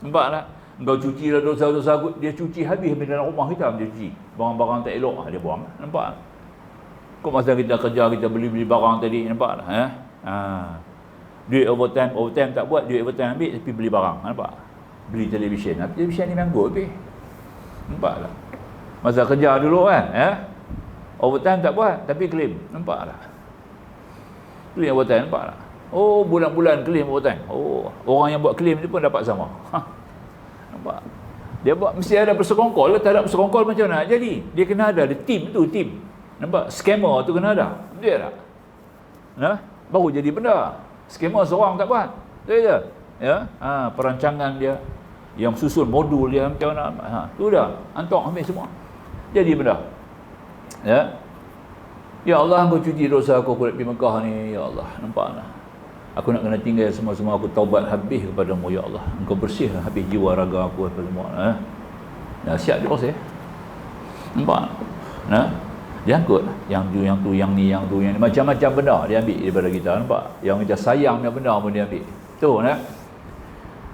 Nampak tak? Engkau cuci lah dosa-dosa aku, dia cuci habis dalam rumah kita, dia cuci. Barang-barang tak elok, dia buang. Nampak tak? Kok masa kita kerja, kita beli-beli barang tadi, nampak tak? Duit overtime tak buat, duit overtime ambil tapi beli barang, nampak? Beli televisyen, televisyen ni manggut habis. Nampak tak? Masa kerja dulu kan, overtime tak buat tapi claim, nampak tak? Claim overtime, nampak tak? Oh, bulan-bulan claim overtime. Oh, orang yang buat claim ni pun dapat sama. Nampak? Dia buat mesti ada persekongkol, tak ada persekongkol macam mana nak jadi? Dia kena ada tim tu, tim. Nampak? Scammer tu kena ada. Dia tak? Baru jadi benda. Skema seorang tak buat. Betul je. Ya. Perancangan dia, yang susun modul dia macam mana. Tu dah. Antok habis semua. Jadi benda. Ya. Ya Allah, Engkau cuci dosa aku pergi Mekah ni, ya Allah. Nampak tak? Aku nak kena tinggal semua-semua, aku taubat habis kepada-Mu, ya Allah. Engkau bersih habis jiwa raga aku apa semua. Siap dia bersih. Nampak? Dia angkut yang tu yang ni macam-macam benda dia ambil daripada kita, nampak? Yang kita sayang punya benda pun dia ambil. Tu nah.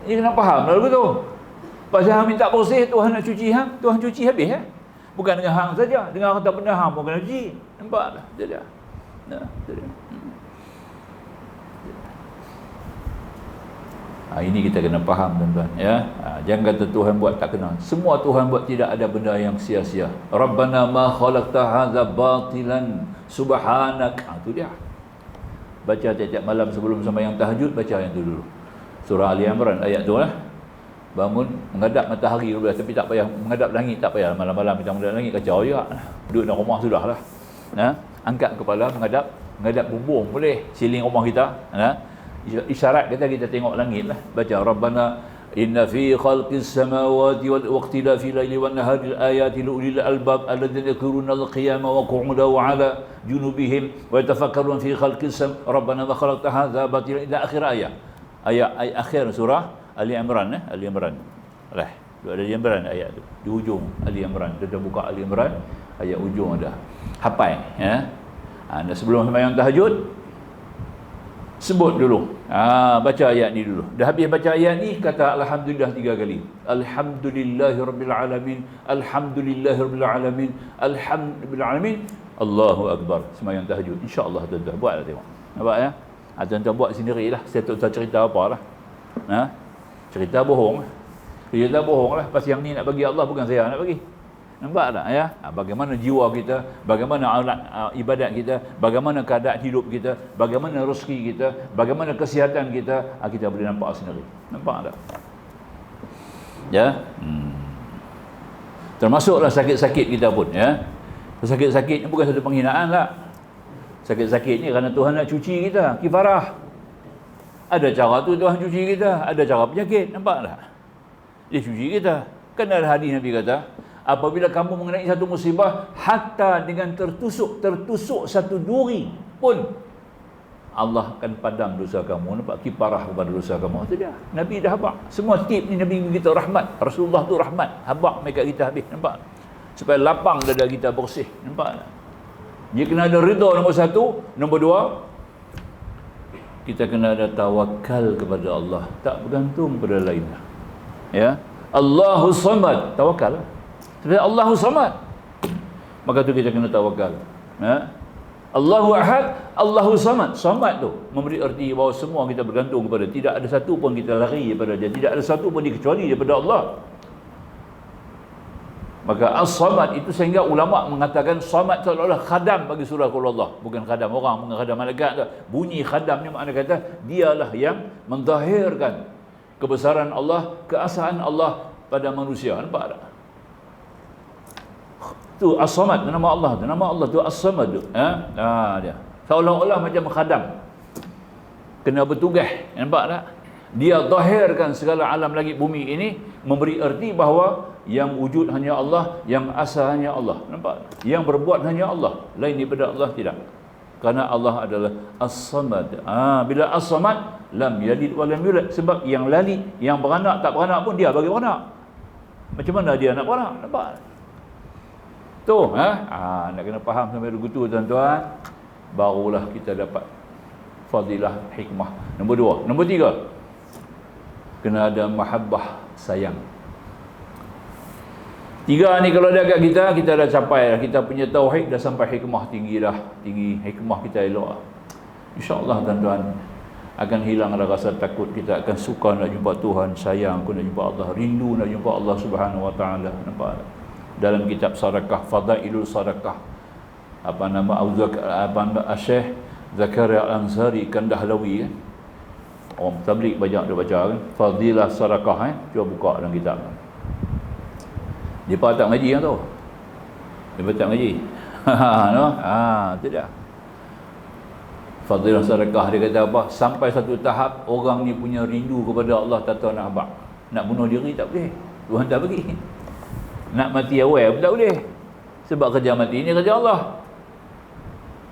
Ini kena faham lagu tu. Pasal hang minta bersih, Tuhan nak cuci hang, Tuhan cuci habis ya. Bukan dengan hang saja, dengan harta benda hang pun kena cuci. Nampak tak? Dia. Ini kita kena faham tuan-tuan ya. Jangan kata Tuhan buat tak kena. Semua Tuhan buat, tidak ada benda yang sia-sia. Rabbana ma khalaqta hadza batilan subhanak. Itu dia. Baca tiap-tiap malam sebelum sembahyang tahajud, baca yang tu dulu. Surah Ali Imran ayat tu lah. Bangun menghadap matahari dulu, tapi tak payah menghadap langit, tak payah malam-malam kita menghadap langit kacau juga. Duduk dalam rumah sudahlah. Angkat kepala menghadap bumbung boleh, siling rumah kita. Isyarat kita tengok langit lah. Baca Rabbana inna fi khalqis samawati wal waqtilafi laili wan nahari ayati lil albab alladhina yadhkuruna al-qiyama wa qu'udan wa 'ala junubihim wa yatafakkaruna fi khalqis Rabbana ma khalaqta hadza batila ila akhir ayat. Ayat akhir surah Ali Imran Ali Imran. Ali Imran ayat tu. Di hujung Ali Imran. Kita buka Ali Imran ayat ujung ada. Hafal ya. Sebelum sembahyang tahajud sebut dulu. Baca ayat ni dulu. Dah habis baca ayat ni, kata alhamdulillah 3 kali. Alhamdulillahirabbil alamin. Alhamdulillahirabbil alamin. Alhamdulillah alamin. Allahu akbar. Sembahyang tahajud. Insya-Allah tuan-tuan buatlah tengok. Nampak ya? Tuan-tuan buat sendirilah. Saya tak tahu cerita apalah. Cerita bohong. Cerita bohong lah. Pasal yang ni nak bagi Allah, bukan saya nak bagi. Nampak tak ya? Bagaimana jiwa kita, bagaimana alat ibadat kita, bagaimana keadaan hidup kita, bagaimana rezeki kita, bagaimana kesihatan kita, kita boleh nampak sendiri. Nampak tak? Ya. Termasuklah sakit-sakit kita pun ya. Sakit-sakit ni bukan satu penghinaan lah. Sakit-sakit ni kerana Tuhan nak cuci kita, kifarah. Ada cara tu Tuhan cuci kita, ada cara penyakit, nampak tak? Dia cuci kita. Kan ada hadis Nabi kata, apabila kamu mengenai satu musibah, hatta dengan tertusuk satu duri pun, Allah akan padam dosa kamu. Nampak? Kiparah kepada dosa kamu. Itu dia. Nabi dah habaq. Semua tip ni Nabi kita rahmat. Rasulullah tu rahmat. Habaq mereka kita habis. Nampak? Supaya lapang dada kita bersih. Nampak? Dia kena ada rida nombor 1. Nombor 2, kita kena ada tawakal kepada Allah. Tak bergantung pada lain. Ya. Allahu Samad. Tawakal. Sebab Allahu Samad, maka tu kita kena tawakal. Allahu Ahad, Allahu Samad. Samad tu memberi erti bahawa semua kita bergantung kepada, tidak ada satu pun kita lari daripada dia, tidak ada satu pun dikecuali daripada Allah. Maka As-Samad itu sehingga ulama mengatakan Samad seolah-olah khadam bagi surah Qul Allah, bukan khadam orang, bukan khadam malaikat tu. Bunyi khadam ni makna kata dialah yang menzahirkan kebesaran Allah, keesaan Allah pada manusia. Nampak tak? Tu As-Samad, nama Allah tu. Nama Allah tu As-Samad tu. Dia. Seolah-olah macam khadam. Kena bertugas. Nampak tak? Dia zahirkan segala alam langit bumi ini, memberi erti bahawa yang wujud hanya Allah, yang asal hanya Allah. Nampak? Yang berbuat hanya Allah. Lain daripada Allah tidak. Kerana Allah adalah As-Samad. Bila As-Samad, lam yalid wa lam yulad. Sebab yang lali, yang beranak tak beranak pun dia bagi beranak. Macam mana dia nak beranak? Nampak? Tu, nak kena faham sampai begitu tuan-tuan, barulah kita dapat fadilah hikmah. Nombor 2. Nombor 3, kena ada mahabbah, sayang. 3 ni kalau ada kat kita dah capai dah. Kita punya tauhid dah sampai hikmah tinggi dah. Tinggi hikmah kita elok. InsyaAllah tuan-tuan, akan hilang rasa takut. Kita akan suka nak jumpa Tuhan, sayang aku nak jumpa Allah, rindu nak jumpa Allah Subhanahu Wa Taala. Nampak? Dalam kitab Sadaqah, Fadailul Sadaqah, Syekh Zakaria Al-Ansari Kandahlawi, orang tabligh banyak dia baca kan, Fadilah Sadaqah. Cuba buka dalam kitab. Dia tak ngaji kan tu. Dia tak ngaji. No? Tu dia. Fadilah Sadaqah, dia kata apa? Sampai satu tahap orang ni punya rindu kepada Allah tak tahu nak apa. Nak bunuh diri tak boleh. Tuhan tak bagi. Nak mati awal pun tak boleh. Sebab kerja mati ni kerja Allah.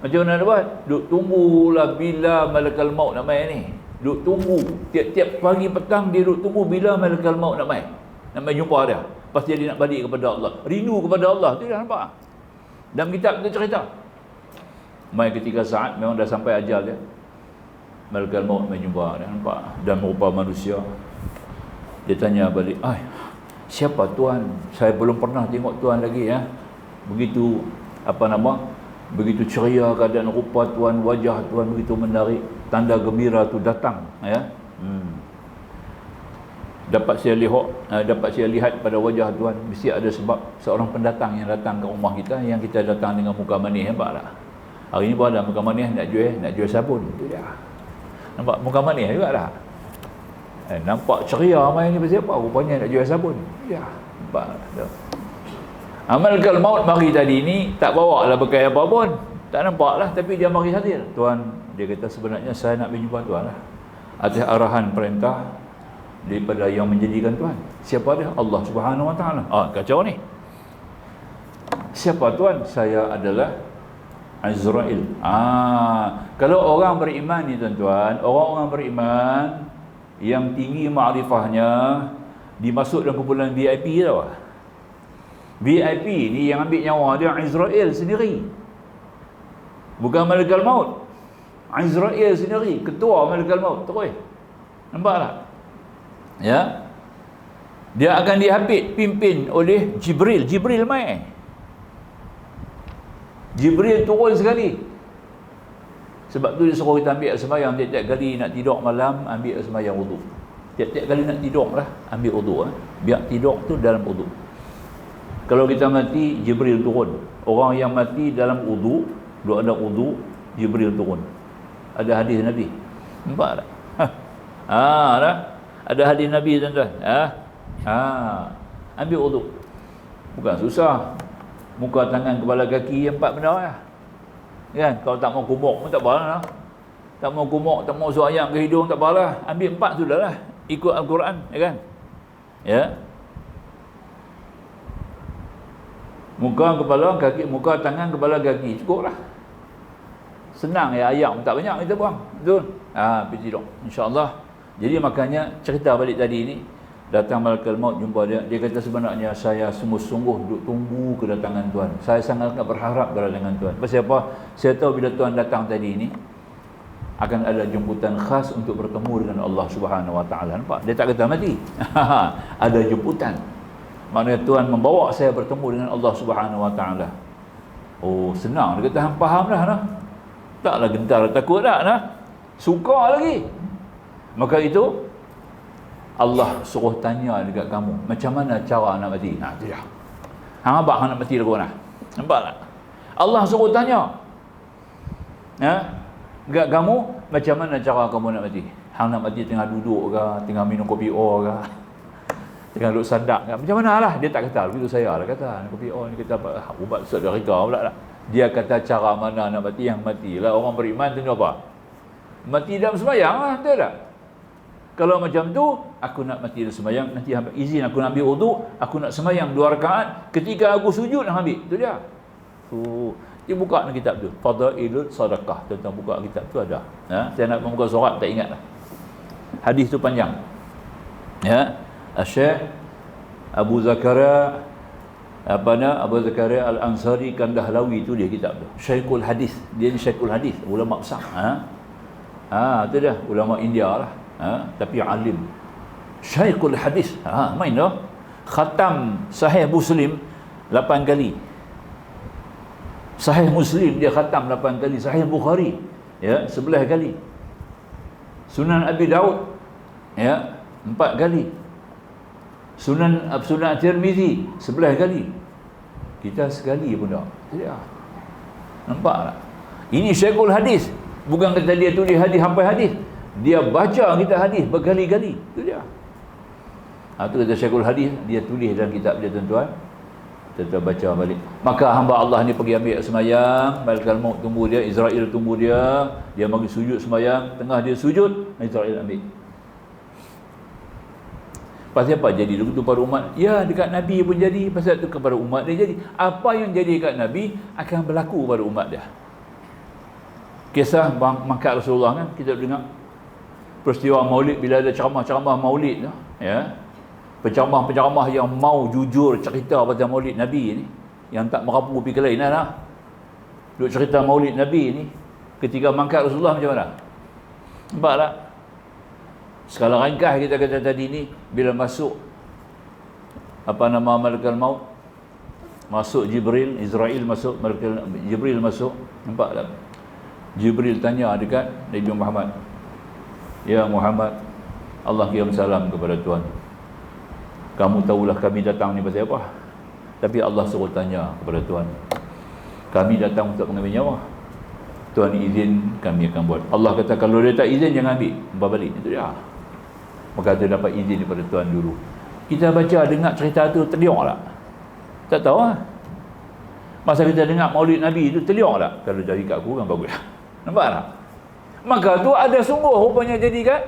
Macam mana dia buat? Duk tunggulah bila malakal maut nak mai ni. Duk tunggu. Tiap-tiap pagi petang dia duk tunggu bila malakal maut nak mai. Nak mai jumpa dia. Lepas dia nak balik kepada Allah. Rindu kepada Allah. Tu dah nampak. Dalam kitab kita cerita. Mai ketika saat memang dah sampai ajal dia. Malakal maut mai jumpa dia. Nampak? Dan merupa manusia. Dia tanya balik. Siapa Tuhan? Saya belum pernah tengok Tuhan lagi ya. Begitu begitu ceria keadaan rupa Tuhan, wajah Tuhan begitu menarik, tanda gembira tu datang ya. Dapat saya lihat pada wajah Tuhan, mesti ada sebab seorang pendatang yang datang ke rumah kita, yang kita datang dengan muka manis, nampak tak? Hari ni pun ada muka manis nak jual sabun, tu dia. Nampak muka manis juga tak? Nampak ceria main ni pasal apa? Rupanya nak jual sabun. Ya, nampak tak? Malakal maut mari tadi ni tak bawa lah bekal apa pun. Tak nampak lah, tapi dia mari hadir. Tuhan, dia kata sebenarnya saya nak berjumpa Tuhan lah. Atas arahan perintah daripada yang menjadikan Tuhan. Siapa dia? Allah Subhanahu Wa Taala. Kacau ni. Siapa Tuhan? Saya adalah Azrail. Kalau orang beriman ni tuan-tuan, orang-orang beriman yang tinggi makrifahnya dimasuk dalam kumpulan VIP tau. VIP ni yang ambil nyawa dia Azrail sendiri. Bukan malakal maut. Azrail sendiri, ketua malakal maut. Terus. Nampak tak? Ya. Dia akan pimpin oleh Jibril. Jibril mai. Jibril turun sekali. Sebab tu dia suruh kita ambil sembahyang tiap-tiap kali nak tidur malam, ambil sembahyang wudu. Tiap-tiap kali nak tidur lah, ambil wudu. Biar tidur tu dalam wudu. Kalau kita mati, Jibril turun. Orang yang mati dalam wudu, duk ada wudu, Jibril turun. Ada hadis Nabi. Nampak tak? Dah. Ada hadis Nabi tuan-tuan. Ambil wudu. Bukan susah. Muka, tangan, kepala, kaki, 4 benda lah. Kan? Kalau tak mau kumuk pun tak apalah. Tak mau kumuk, tak mau suara ayam ke hidung, tak apalah. Ambil 4 sudah lah. Ikut Al-Quran, ya kan? Ya. Muka, kepala, kaki, muka, tangan, kepala, kaki. Cukup lah. Senang ya, ayam tak banyak kita buang. Betul? Pergi tidur. InsyaAllah. Jadi makanya cerita balik tadi ni, datang malakal maut jumpa dia. Dia kata sebenarnya saya sungguh-sungguh duk tunggu kedatangan Tuhan. Saya sangat berharap berada dengan Tuhan. Pasal apa? Saya tahu bila Tuhan datang tadi ni akan ada jemputan khas untuk bertemu dengan Allah Subhanahu Wa Taala. Nampak? Dia tak kata mati. Ada jemputan. Maknanya Tuhan membawa saya bertemu dengan Allah Subhanahu Wa Taala. Oh, senang. Dia kata hang faham dah nah. Taklah gentar takut dah nah. Suka lagi. Maka itu Allah suruh tanya dekat kamu, macam mana cara nak mati? Itu dia. Hang abang hang nak mati lagu mana? Nampak tak? Allah suruh tanya. Dekat kamu, macam mana cara kamu nak mati? Hang nak mati tengah duduk ke, tengah minum kopi o ke? Tengah duduk sandak kan, macam mana lah, dia tak kata, begitu saya lah kata, kopi ni kata apa, ubat Ustaz Rika pula lah. Dia kata cara mana nak mati, yang mati lah orang beriman tu apa? Mati dalam sembahyang lah, betul tak? Kalau macam tu, aku nak mati dalam sembahyang, nanti izin aku nak ambil wudu, aku nak sembahyang 2 rakaat, ketika aku sujud nak ambil, tu dia. Dia buka kitab tu, Fadailul Sadaqah, tentang buka kitab tu ada. Saya nak membuka surat, tak ingat lah. Hadis tu panjang. Ya, Syekh Abu Zakaria Abu Zakaria Al-Ansari Kandahlawi tu dia kitab tu. Syekhul Hadis. Dia ni Syekhul Hadis, ulama besar. Tu dia, ulama India lah. Tapi alim. Syekhul Hadis. Main dah. Khatam Sahih Muslim 8 kali. Sahih Muslim dia khatam 8 kali. Sahih Bukhari 11 kali. Sunan Abi Daud 4 kali. Sunan Tirmizi 11 kali. Kita sekali pun tak. Nampak tak? Ini Syekhul Hadis. Bukan kata dia tulis hadis sampai hadis. Dia baca kita hadis berkali-kali. Itu dia. Itu kata Syekhul Hadis, dia tulis dalam kitab dia, tuan-tuan. Kita baca balik. Maka hamba Allah ni pergi ambil semayang, malaikat maut tunggu dia, Israel tunggu dia, dia bagi sujud semayang, tengah dia sujud, Israel ambil. Pasal apa jadi dulu tu pada umat? Ya, dekat Nabi pun jadi, pasal tu kepada umat dia jadi. Apa yang jadi dekat Nabi akan berlaku pada umat dia. Kisah mangkat Rasulullah kan, kita dengar peristiwa Maulid, bila ada ceramah-ceramah Maulid tu, penceramah-penceramah yang mau jujur cerita pasal Maulid Nabi ni, yang tak merapu pergi ke lain lah. Duk cerita Maulid Nabi ni ketika mangkat Rasulullah macam mana? Nampak tak? Skala ringkas kita kata tadi ni, bila masuk malaikat maut, masuk Jibril, Israel masuk, Jibril masuk, nampak tak? Jibril tanya dekat Nabi Muhammad, ya Muhammad, Allah kirim salam kepada Tuhan. Kamu tahulah kami datang ni pasal apa? Tapi Allah suruh tanya kepada Tuhan. Kami datang untuk mengambil nyawa. Tuhan izin, kami akan buat. Allah kata kalau dia tak izin, jangan ambil, bawa balik. Itu dia. Maka dia dapat izin daripada Tuhan dulu. Kita baca, dengar cerita tu, terliok tak? Tak tahu lah. Masa kita dengar Maulid Nabi tu, terliok tak? Kalau jadi kat aku kan bagus. Nampak tak? Maka tu ada sungguh rupanya jadi kan?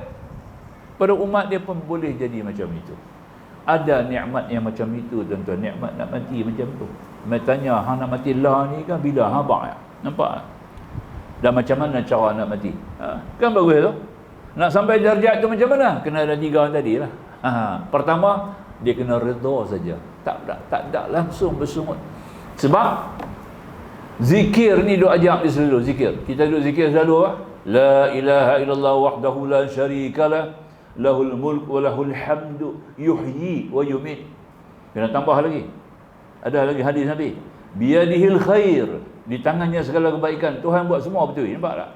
Pada umat dia pun boleh jadi macam itu. Ada nikmat yang macam itu, tuan-tuan. Nikmat nak mati macam tu. Mereka tanya, hang nak mati lah ni kan bila? Habak ya? Nampak tak? Dan macam mana cara nak mati? Kan bagus tu? Nak sampai darjat tu macam mana? Kena ada 3 orang tadi lah. Pertama, dia kena redha saja. Tak ada langsung bersungut. Sebab zikir ni duk ajak dia selalu zikir. Kita duk zikir selalu apa? La ilaha illallah wahdahu la syarikalah, lahul mulk wa lahul hamdu yuhyi wa yumit. Kena tambah lagi. Ada lagi hadis Nabi. Biyadihil khair. Di tangannya segala kebaikan. Tuhan buat semua betul. Nampak tak?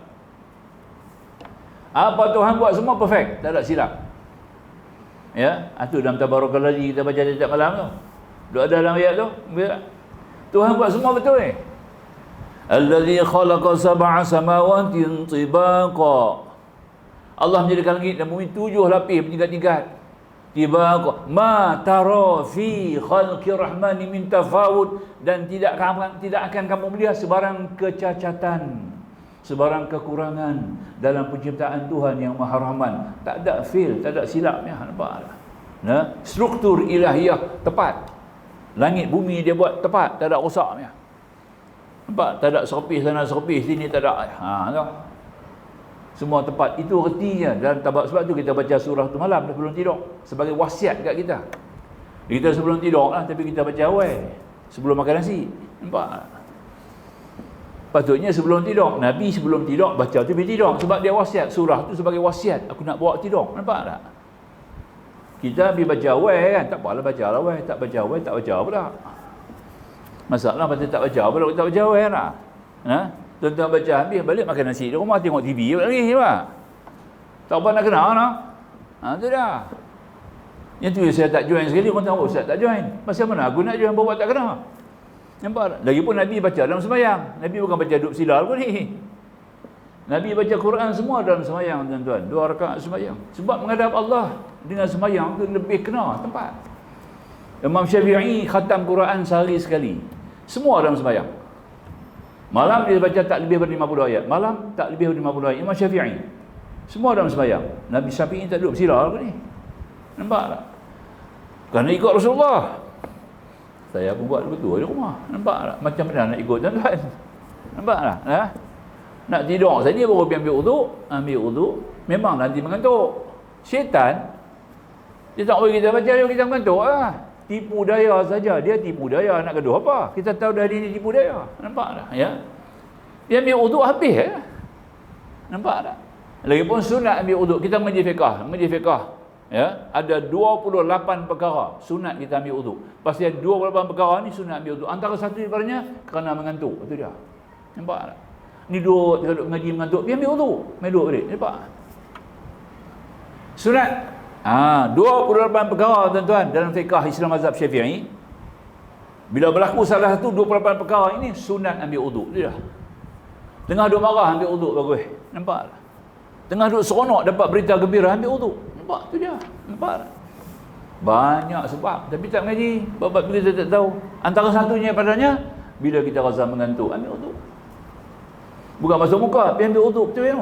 Apa Tuhan buat semua perfect. Tak ada silap. Ya, itu dalam Tabarakalladzi kita baca setiap malam tu. Duk ada dalam ayat tu. Tuhan buat semua betul ni. Allazi khalaqa sab'a samawatin tibaqa. Allah menjadikan langit dan bumi 7 lapis bertingkat-tingkat. Tibaqa ma tara fi khalqir rahmani min tafawud, dan tidak akan kamu melihat sebarang kecacatan, sebarang kekurangan dalam penciptaan Tuhan yang Maha Rahman. Tak ada fail, tak ada silapnya. Nampak tak? Struktur ilahiyah tepat. Langit bumi dia buat tepat, tak ada rosaknya. Nampak? Tak ada serpis sana serpis sini, tak ada. Tak? Semua tepat. Itu ertinya dalam sebab tu kita baca surah tu malam sebelum tidur sebagai wasiat kat kita. Kita sebelum tidur lah, tapi kita baca awal sebelum makan nasi. Nampak? Patutnya sebelum tidur, Nabi sebelum tidur baca tu pergi tidur, sebab dia wasiat. Surah tu sebagai wasiat, aku nak bawa tidur. Nampak tak? Kita pergi baca awal kan, tak apalah baca awal, tak baca awal, tak baca pula. Masalah pasal tak baca pula, tak baca awal lah. Tuan-tuan baca habis, balik makan nasi di rumah, tengok TV lagi lah. Tak apa nak kena lah. Tu dah. Yang tu saya tak join sekali, orang tahu saya tak join. Pasal mana aku nak join bawa tak kena. Nampak tak? Lagipun Nabi baca dalam sembahyang. Nabi bukan baca duduk silal pun ni. Nabi baca Quran semua dalam sembahyang, tuan-tuan. 2 rakaat sembahyang. Sebab menghadap Allah dengan sembahyang tu lebih kena tempat. Imam Syafi'i khatam Quran sehari sekali. Semua dalam sembahyang. Malam dia baca tak lebih daripada 50 ayat. Malam tak lebih daripada 50 ayat. Imam Syafi'i. Semua dalam sembahyang. Nabi Syafi'i tak duduk bersila apa ni? Nampak tak? Kerana ikut Rasulullah. Saya pun buat betul di rumah. Nampak tak? Macam mana nak ikut tuan-tuan? Nampak tak? Ha? Nak tidur saja baru ambil uduk. Ambil uduk. Memang nanti mengantuk. Syaitan, dia tak bagi kita baca, kita mengantuk lah. Tipu daya saja. Dia tipu daya. Nak gaduh apa? Kita tahu dah dia tipu daya. Nampak tak? Ya? Dia ambil uduk habis. Ya? Nampak tak? Lagipun sunat ambil uduk. Kita mengaji fiqah. Mengaji fiqah. Ya? Ada 28 perkara sunat kita ambil uduk. Pasti ada 28 perkara ni sunat ambil uduk. Antara satu daripadanya kerana mengantuk. Itu dia. Nampak tak? Ni duduk mengaji mengantuk. Dia ambil uduk. Main duduk balik. Nampak? Sunat. 28 perkara tuan-tuan dalam fiqah Islam mazhab Syafi'i. Bila berlaku salah satu 28 perkara ini, sunat ambil uduk. Dia. Tengah duk marah ambil uduk bagus. Nampak tak? Tengah duk seronok dapat berita gembira ambil uduk. Nampak tu dia. Nampak tak? Banyak sebab tapi tak mengaji. Sebab kita tak tahu. Antara satunya padanya bila kita rasa mengantuk ambil uduk. Bukan masuk muka, tapi ambil uduk betul ya.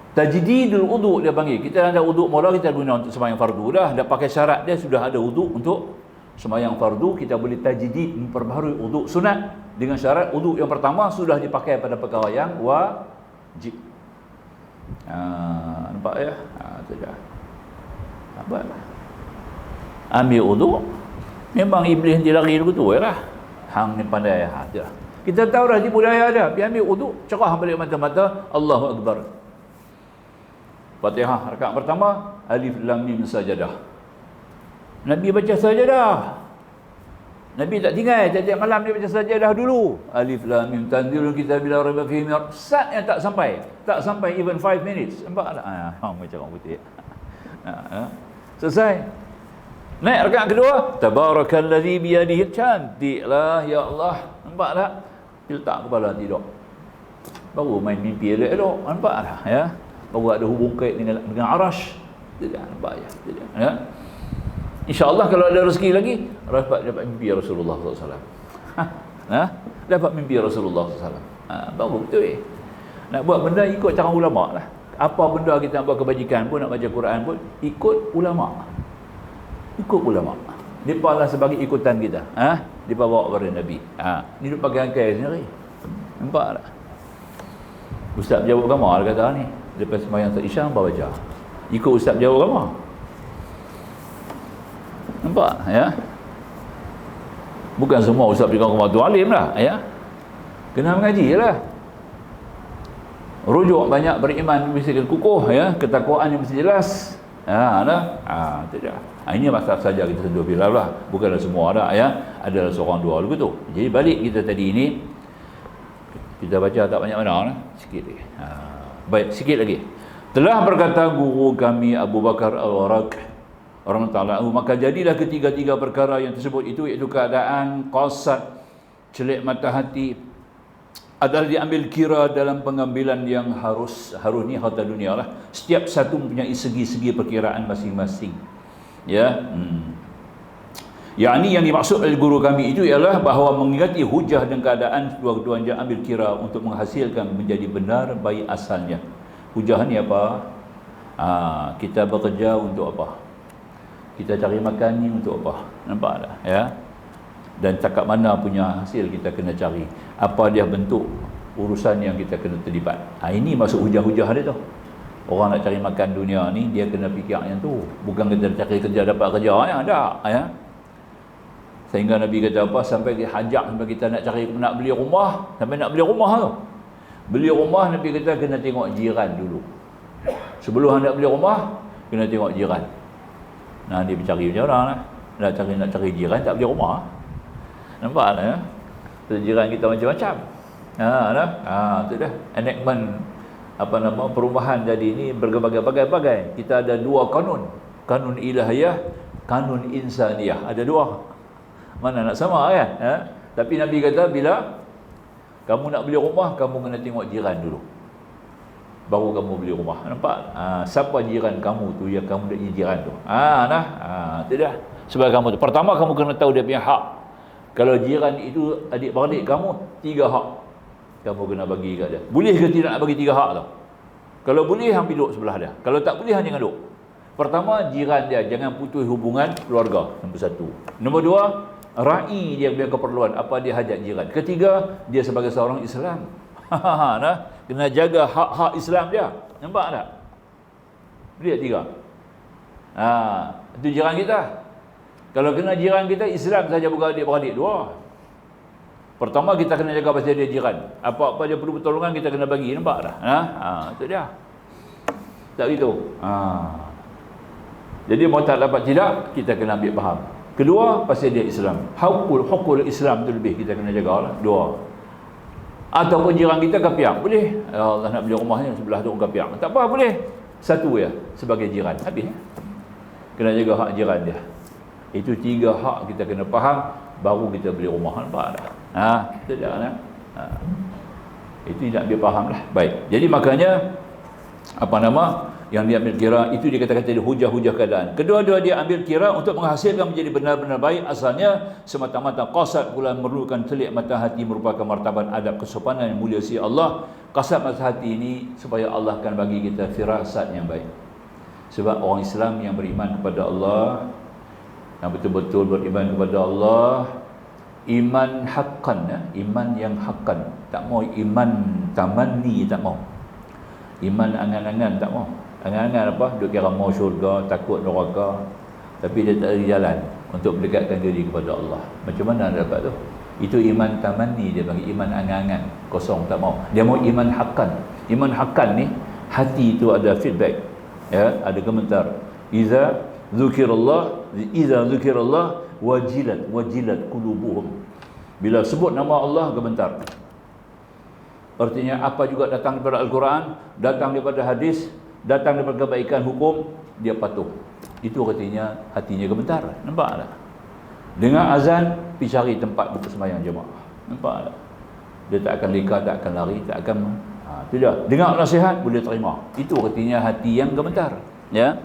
Tajdidul uduk dia panggil. Kita ada uduk mula kita guna untuk sembahyang fardu dah. Dah pakai syarat dia sudah ada uduk untuk sembahyang fardu, kita boleh tajdid memperbaharui uduk sunat dengan syarat uduk yang pertama sudah dipakai pada perkara yang wajib. Nampak ya? Tu dah. Apa? Ambil uduk. Memang iblis dia lari dulu tu lah. Hang ni pandai ya. Kita tahu dah di budaya dia. Dia ambil uduk, cerah balik mata-mata, Allahu Akbar. Fatihah rakaat pertama, alif lam mim sajadah. Nabi baca sajadah. Nabi tak tinggal, tiap-tiap malam dia baca sajadah dulu. Alif lam mim tanzilul kitabil la raiba fihi. Sat yang tak sampai. Tak sampai even 5 minutes. Nampak tak? Macam orang putih. Selesai. Naik rakaat kedua, tabarakallazi biyadihi, cantiklah ya Allah. Nampak tak? Letak kepala tidur. Baru main mimpi elok-elok. Nampak tak? Ya. Baru ada hubung kait dengan arash. Tidak nampak ya. InsyaAllah kalau ada rezeki lagi dapat mimpi Rasulullah SAW. Dapat mimpi Rasulullah SAW. Baru betul nak buat benda ikut cara ulama lah. Apa benda kita nak buat kebajikan pun, nak baca Quran pun, ikut ulama. Ikut ulama. Mereka lah sebagai ikutan kita. Mereka bawa kepada Nabi. Ni duk pakai angkai sendiri. Nampak tak? Ustaz jawab agama dia kata ni. Lepas sembahyang Isyam bawa baca. Ikut ustaz jawab agama. Nampak ya? Bukan semua ustaz berikan agama tu alim lah ya. Kena mengaji lah. Rujuk banyak beriman mesti kukuh ya, ketakwaan yang mesti jelas. Itu dia. Ini masalah saja kita sentuh bilal lah. Bukanlah semua ada ya. Adalah seorang dua begitu. Jadi balik kita tadi ini kita baca tak banyak mana lah. Sikit lagi. Baik, sikit lagi. Telah berkata guru kami Abu Bakar Al-Warraq orang Ta'ala, maka jadilah ketiga-tiga perkara yang tersebut itu, iaitu keadaan qasad, celik mata hati, adalah diambil kira dalam pengambilan yang harus ni harta dunia lah. Setiap satu mempunyai segi-segi perkiraan masing-masing. Ya. Yang dimaksud oleh guru kami itu ialah bahawa mengingati hujah dan keadaan kedua-duanya ambil kira untuk menghasilkan menjadi benar baik asalnya. Hujah ni apa? Kita bekerja untuk apa? Kita cari makan ni untuk apa? Nampak tak? Ya. Dan cakap mana punya hasil kita kena cari. Apa dia bentuk urusan yang kita kena terlibat. Ini masuk hujah-hujah dia tu. Orang nak cari makan dunia ni, dia kena fikir yang tu. Bukan kita cari kerja dapat kerja yang ada. Ya. Sehingga Nabi kata apa? Sampai hajak sampai kita nak beli rumah. Sampai nak beli rumah tu. Beli rumah Nabi kata kena tengok jiran dulu. Sebelum nak beli rumah, kena tengok jiran. Nah, dia bercari macam mana lah. Nak cari jiran tak beli rumah. Nampak tak ya? Jiran kita macam-macam. Tu dah. Enactment perubahan jadi ni berbagai-bagai. Kita ada dua kanun. Kanun ilahiyah, kanun insaniyah. Ada dua. Mana nak sama kan? Tapi Nabi kata bila kamu nak beli rumah, kamu kena tengok jiran dulu. baru kamu beli rumah. Nampak? Siapa jiran kamu tu yang kamu nak jadi jiran tu? Tu dah. Sebab kamu tu. Pertama kamu kena tahu dia punya hak. Kalau jiran itu adik-beradik kamu, 3 hak kamu kena bagi kat dia. Boleh ke tidak nak bagi 3 hak tu? Kalau boleh, hang duduk sebelah dia. Kalau tak boleh, hang jangan duduk. Pertama, jiran dia jangan putus hubungan keluarga. Nombor 1. Nombor 2, ra'i dia punya keperluan, apa dia hajat jiran. Ketiga, dia sebagai seorang Islam. Nah, kena jaga hak-hak Islam dia. Nampak tak? Dia 3. Itu jiran kita. Kalau kena jiran kita Islam saja, bukan adik-beradik 2. Pertama kita kena jaga pasal dia jiran. Apa-apa dia perlu pertolongan kita kena bagi. Nampak tak? Itu dia. Tak gitu. Jadi mau tak dapat tidak, kita kena ambil faham. Kedua, pasal dia Islam. Hukul Islam tu lebih kita kena jagalah. 2. Ataupun jiran kita kapiak, boleh. Allah nak beli rumahnya sebelah tu orang kapiak. Tak apa, boleh. 1 ya, sebagai jiran. Habis. Kena jaga hak jiran dia. Itu 3 hak kita kena faham, baru kita beli rumah. Nampak tak? Itu dah. Itu tidak ambil faham lah. Baik. Jadi makanya yang dia ambil kira, itu dikatakan tadi hujah-hujah keadaan. Kedua-dua dia ambil kira untuk menghasilkan menjadi benar-benar baik. Asalnya semata-mata qasad pula memerlukan telik mata hati, merupakan martabat adab kesopanan yang mulia si Allah. Qasad mata hati ini supaya Allah akan bagi kita firasat yang baik. Sebab orang Islam yang beriman kepada Allah, yang betul-betul beriman kepada Allah, iman haqqan, iman yang haqqan. Tak mau iman tamanni, tak mau. Iman angan-angan, tak mau. Angan-angan apa? Duk kira mau syurga, takut neraka, tapi dia tak ada jalan untuk mendekatkan diri kepada Allah. Macam mana nak dapat tu? Itu iman tamanni, dia bagi iman angan-angan, kosong, tak mau. Dia mau iman haqqan. Iman haqqan ni, hati itu ada feedback, ya, ada komentar. Iza dzukirallah wajilat qulubuhum. Bila sebut nama Allah, gemetar. Artinya apa juga datang daripada Al-Quran, datang daripada hadis, datang daripada kebaikan hukum, dia patuh. Itu artinya hatinya gemetar. Nampak tak? Dengar azan, pergi cari tempat bersembahyang jemaah. Nampak tak? Dia tak akan leka, tak akan lari, tak akan itu dia. Dengar nasihat, boleh terima. Itu artinya hati yang gemetar. Ya.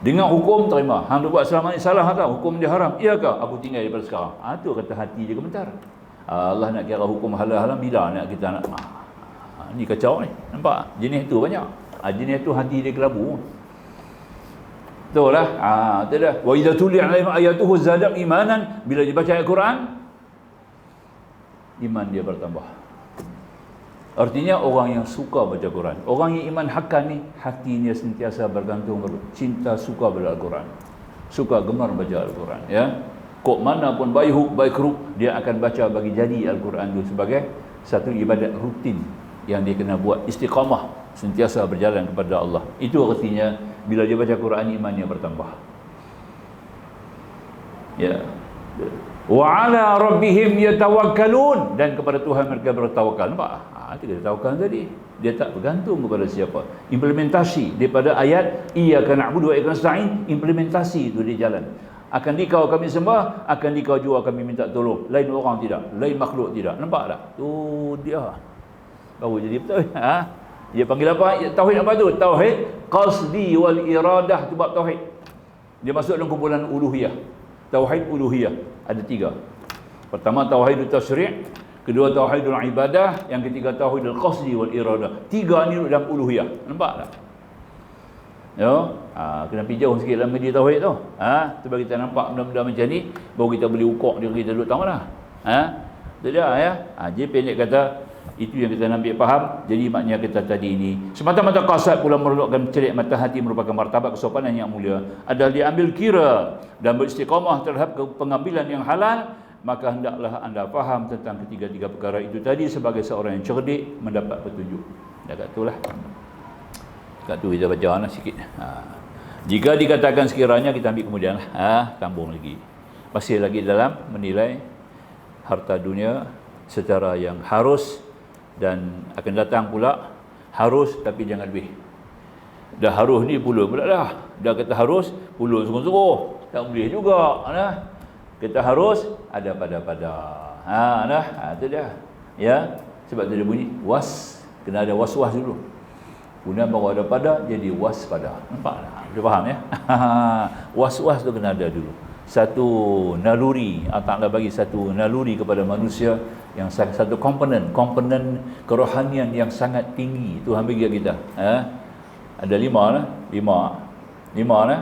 Dengar hukum, terima. Hang buat selama ni salah ke? Hukum dia haram. Iyakah? Aku tinggal daripada sekarang. Itu kata hati dia gemetar. Allah nak kira hukum halal-halal, bila nak kita nak ni kacau ni. Nampak? Jenis tu banyak. Jenis tu hati dia kelabu. Betul lah. Betul dah. Wa idza tuli'a alaihim ayatuhu zadam imanan. Bila dibaca ayat Quran, iman dia bertambah. Artinya orang yang suka baca Quran, orang yang iman haqqan ni, hatinya sentiasa bergantung, cinta, suka baca Al-Quran, suka gemar baca Al-Quran, ya. Kok mana pun baik buruk, dia akan baca bagi jadi Al-Quran itu sebagai satu ibadat rutin yang dia kena buat, istiqamah, sentiasa berjalan kepada Allah. Itu artinya bila dia baca Quran, imannya bertambah. Ya. Wa ala rabbihim yatawakkalun, dan kepada Tuhan mereka bertawakal. Nampak? Itu dia tawakal tadi. Dia tak bergantung kepada siapa. Implementasi daripada ayat iyyaka na'budu wa iyyaka nasta'in, implementasi itu dia jalan. Akan dikau kami sembah, akan dikau jua kami minta tolong. Lain orang tidak, lain makhluk tidak. Nampak tak? Tu dia. Baru jadi betul. Dia panggil apa? Tauhid apa tu? Tauhid qasdi wal iradah, tu bab tauhid. Dia masuk dalam kumpulan uluhiyah. Tauhid uluhiyah ada 3. Pertama tauhidul tasyri', kedua tauhidul ibadah, yang ketiga tauhidul qasdi wal iradah. 3 ni dalam uluhiyah. Nampak tak? Ya, kena pergi jauh sikit dalam media tauhid tu. Sebab kita nampak benda-benda macam ni, baru kita boleh ukur diri kita duduk tahu lah. Itu dia, ya. Jadi pendek kata, itu yang kita nak ambil faham. Jadi maknanya kita tadi ini, semata-mata qasad pula memerlukan celik mata hati, merupakan martabat kesopanan yang mulia. Adalah diambil kira dan beristiqamah terhadap pengambilan yang halal, maka hendaklah anda faham tentang ketiga-tiga perkara itu tadi sebagai seorang yang cerdik mendapat petunjuk. Dah kat itulah. Kat tu kita baca sikit. Jika dikatakan sekiranya, kita ambil kemudian tambung lagi. Masih lagi dalam menilai harta dunia secara yang harus, dan akan datang pula harus tapi jangan lebih. Dah harus ni pula dah. Dah kata harus, pula sungguh-sungguh. Tak boleh juga. Kita harus ada pada-pada. Itu dia. Ya, sebab tu dia bunyi was, kena ada was-was dulu. Kemudian baru ada pada, jadi waspada. Nampak tak? Dia faham ya? Was-was tu kena ada dulu. Satu naluri, Allah Ta'ala bagi satu naluri kepada manusia yang satu komponen kerohanian yang sangat tinggi. Tuhan bagi kita. Ada 5 lah. 5 lah.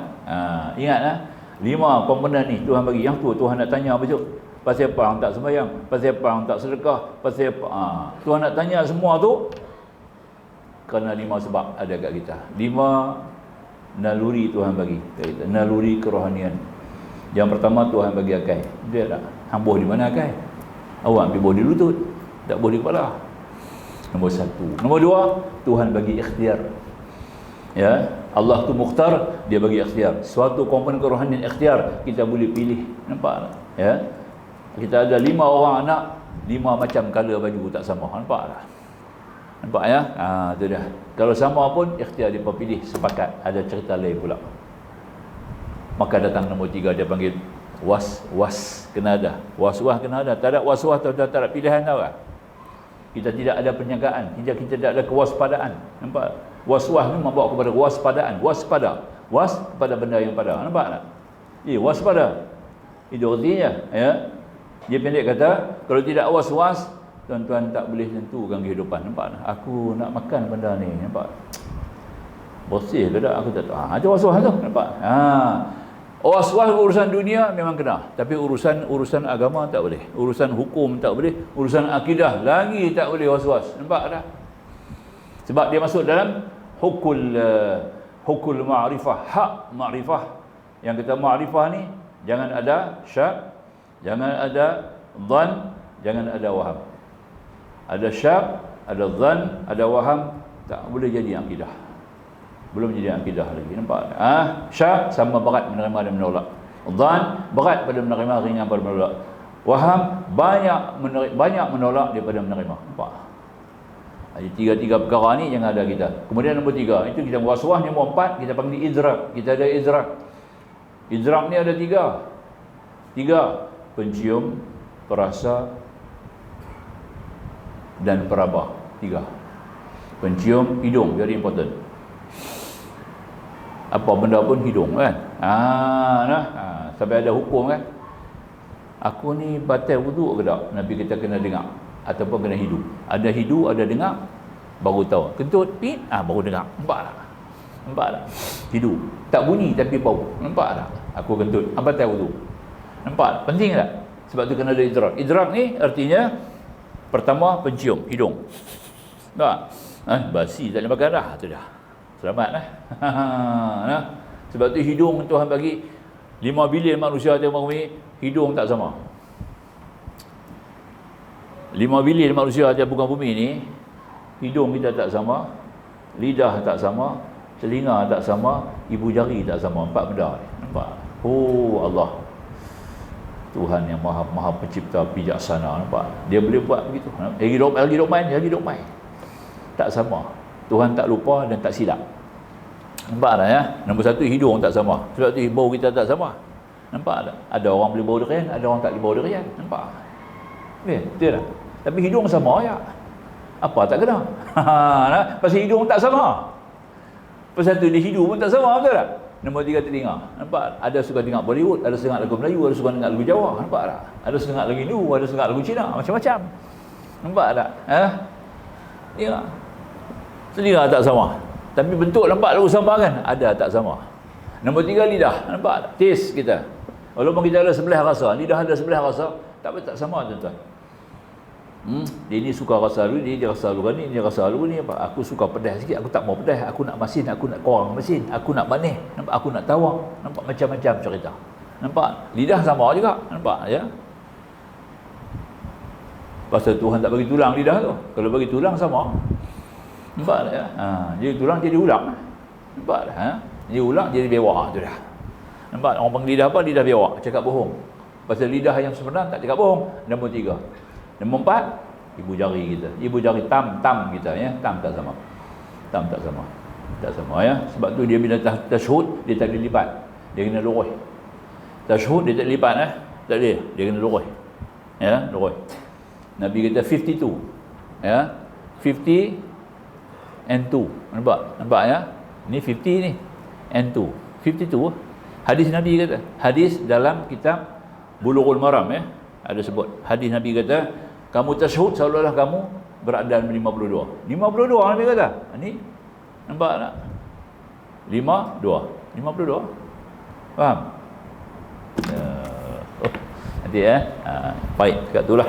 Ingat lah. 5 komponen ni Tuhan bagi. Yang tu Tuhan nak tanya besok. Pasal apa orang tak sembahyang? Pasal apa orang tak sedekah? Pasal apa? Tuhan nak tanya semua tu kerana 5 sebab ada kat kita. 5 naluri Tuhan bagi. Naluri kerohanian. Yang pertama, Tuhan bagi akal. Dia tak? Hang boh di mana akal? Awak ambil boh di lutut, tak boh di kepala. Nombor 1. Nombor 2, Tuhan bagi ikhtiar. Ya, Allah tu mukhtar, dia bagi ikhtiar. Suatu komponen kerohanian ikhtiar, kita boleh pilih. Nampak tak? Ya. Kita ada 5 orang anak, 5 macam color baju tak sama. Nampak tak? Nampak ya? Itu dah. Kalau sama pun ikhtiar dia pilih, sepakat. Ada cerita lain pula. Maka datang nombor 3, dia panggil was kena ada. Was-was kena ada. Tak ada was-was atau tak ada pilihan tau kan? Kita tidak ada penjagaan, kita tidak ada kewaspadaan. Nampak? Was-was ni membawa kepada kewaspadaan. Waspada. Was kepada benda yang pada. Nampak tak? Waspada. Itu artinya, ya. Dia pendek kata, kalau tidak was-was, tuan-tuan tak boleh tentukan kehidupan. Nampak tak? Aku nak makan benda ni. Nampak? Bersih ke tak? Aku tak tahu. Ada was-was tu. Nampak? Was-was urusan dunia memang kena, tapi urusan agama tak boleh, urusan hukum tak boleh, urusan akidah lagi tak boleh was-was. Nampak tak? Sebab dia masuk dalam hukul ma'rifah, hak ma'rifah. Yang kita ma'rifah ni jangan ada syak, jangan ada dhan, jangan ada waham. Ada syak, ada dhan, ada waham, tak boleh jadi akidah. Belum jadi akidah lagi. Nampak? Syak sama berat menerima dan menolak. Dhan berat pada menerima, ringan pada menolak. Waham banyak menolak daripada menerima. Nampak? Jadi 3 perkara ni yang ada kita. Kemudian nombor 3, itu kita waswas. Nombor 4 kita panggil idrak. Kita ada idrak. Idrak ni ada 3. Pencium, perasa dan peraba. 3. Pencium, hidung, very important. Apa benda pun hidung kan. Sampai ada hukum kan. Aku ni batal wuduk ke tak? Nabi kita kena dengar ataupun kena hidu. Ada hidu, ada dengar, baru tahu. Kentut pit, baru dengar. Nampak tak? Nampak tak? Hidu. Tak bunyi tapi bau. Nampak tak? Aku kentut, batal wuduk. Nampak tak? Penting tak? Sebab tu kena ada idrak. Idrak ni artinya pertama pencium hidung. Tak? Basi tak boleh makan dah. Tu dah. Selamat lah. Sebab tu hidung Tuhan bagi 5 bilion manusia di muka bumi, hidung tak sama. 5 bilion manusia di muka bumi ni, hidung kita tak sama, lidah tak sama, telinga tak sama, ibu jari tak sama. 4 benda ni. Nampak? Allah. Tuhan yang maha pencipta, bijaksana. Nampak? Dia boleh buat begitu. Lagi dok main. Tak sama. Tuhan tak lupa dan tak silap. Nampak tak ya? Nombor 1, hidung tak sama. Sebab tu bau kita tak sama. Nampak tak? Ada orang boleh bau durian, ada orang tak boleh bau durian. Nampak? Betul tak? Tapi hidung sama ya. Apa tak kena? Pasal hidung tak sama. Pasal tu dia hidung pun tak sama, betul tak? Nombor 3, telinga. Nampak? Ada suka dengar Bollywood, ada suka lagu Melayu, ada suka dengar lagu Jawa. Nampak tak? Ada suka lagu Hindu, ada suka lagu Cina, macam-macam. Nampak tak? Ya. Telinga tak sama. Tapi bentuk nampak lagu sama kan? Ada tak sama. Nombor 3, lidah. Nampak tak? Taste kita. Walaupun kita ada sebelah rasa, lidah ada sebelah rasa, tapi tak sama tuan-tuan. Dia ni suka rasa dulu, dia rasa dulu ni, dia rasa dulu ni apa? Aku suka pedas sikit, aku tak mau pedas, aku nak masin, aku nak kurang masin, aku nak manis, nampak, aku nak tawar. Nampak macam-macam cerita. Nampak? Lidah sama juga. Nampak ya? Pasal Tuhan tak bagi tulang lidah tu. Kalau bagi tulang sama. Nampak tak ya? Jadi tulang jadi ulang. Nampak tak? Jadi ulang jadi bewak tu dah. Nampak? Orang panggil lidah apa? Lidah bewak. Cakap bohong. Pasal lidah yang sebenar tak cakap bohong. Nombor 3. Nombor 4, ibu jari kita. Ibu jari tam kita ya. Tam tak sama. Tam tak sama. Tak sama ya. Sebab tu dia bila tasyahud dia tak boleh lipat. Dia kena lurus. Tasyahud dia tak lipat tak boleh. Dia kena lurus. Ya, lurus. Nabi kata 52. Ya. 50 N2. Nampak ya? Ni 50 ni. N2. 52. Hadis Nabi kata. Hadis dalam kitab Bulughul Maram ya. Ada sebut. Hadis Nabi kata, kamu tasyahud seolah-olah kamu beradaan 52. 52 Nabi kata. Ni nampak tak? 52. Faham? Nanti baik, dekat tu lah.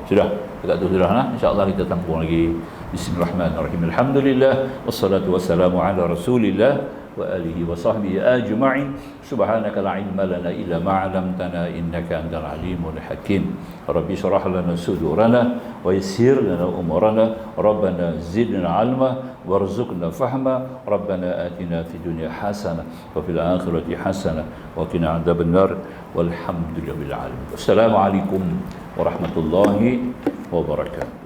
Sudah, dekat tu sudah lah. InsyaAllah kita tampung lagi. Bismillahirrahmanirrahim. Alhamdulillah. Wassalatu wassalamu ala rasulillah wa alihi wa sahbihi ajma'in. Subhanaka la ilma lana illa ma 'allamtana innaka antal alimul hakim. Rabbi shrah lana sudurana wa yassir lana umurana. Rabbana zidna 'ilma warzuqna fahma. Rabbana atina fid dunya hasanah wa fil akhirati hasanah wa qina adzabannar. Walhamdulillahil alamin. Wassalamualaikum warahmatullahi wabarakatuh.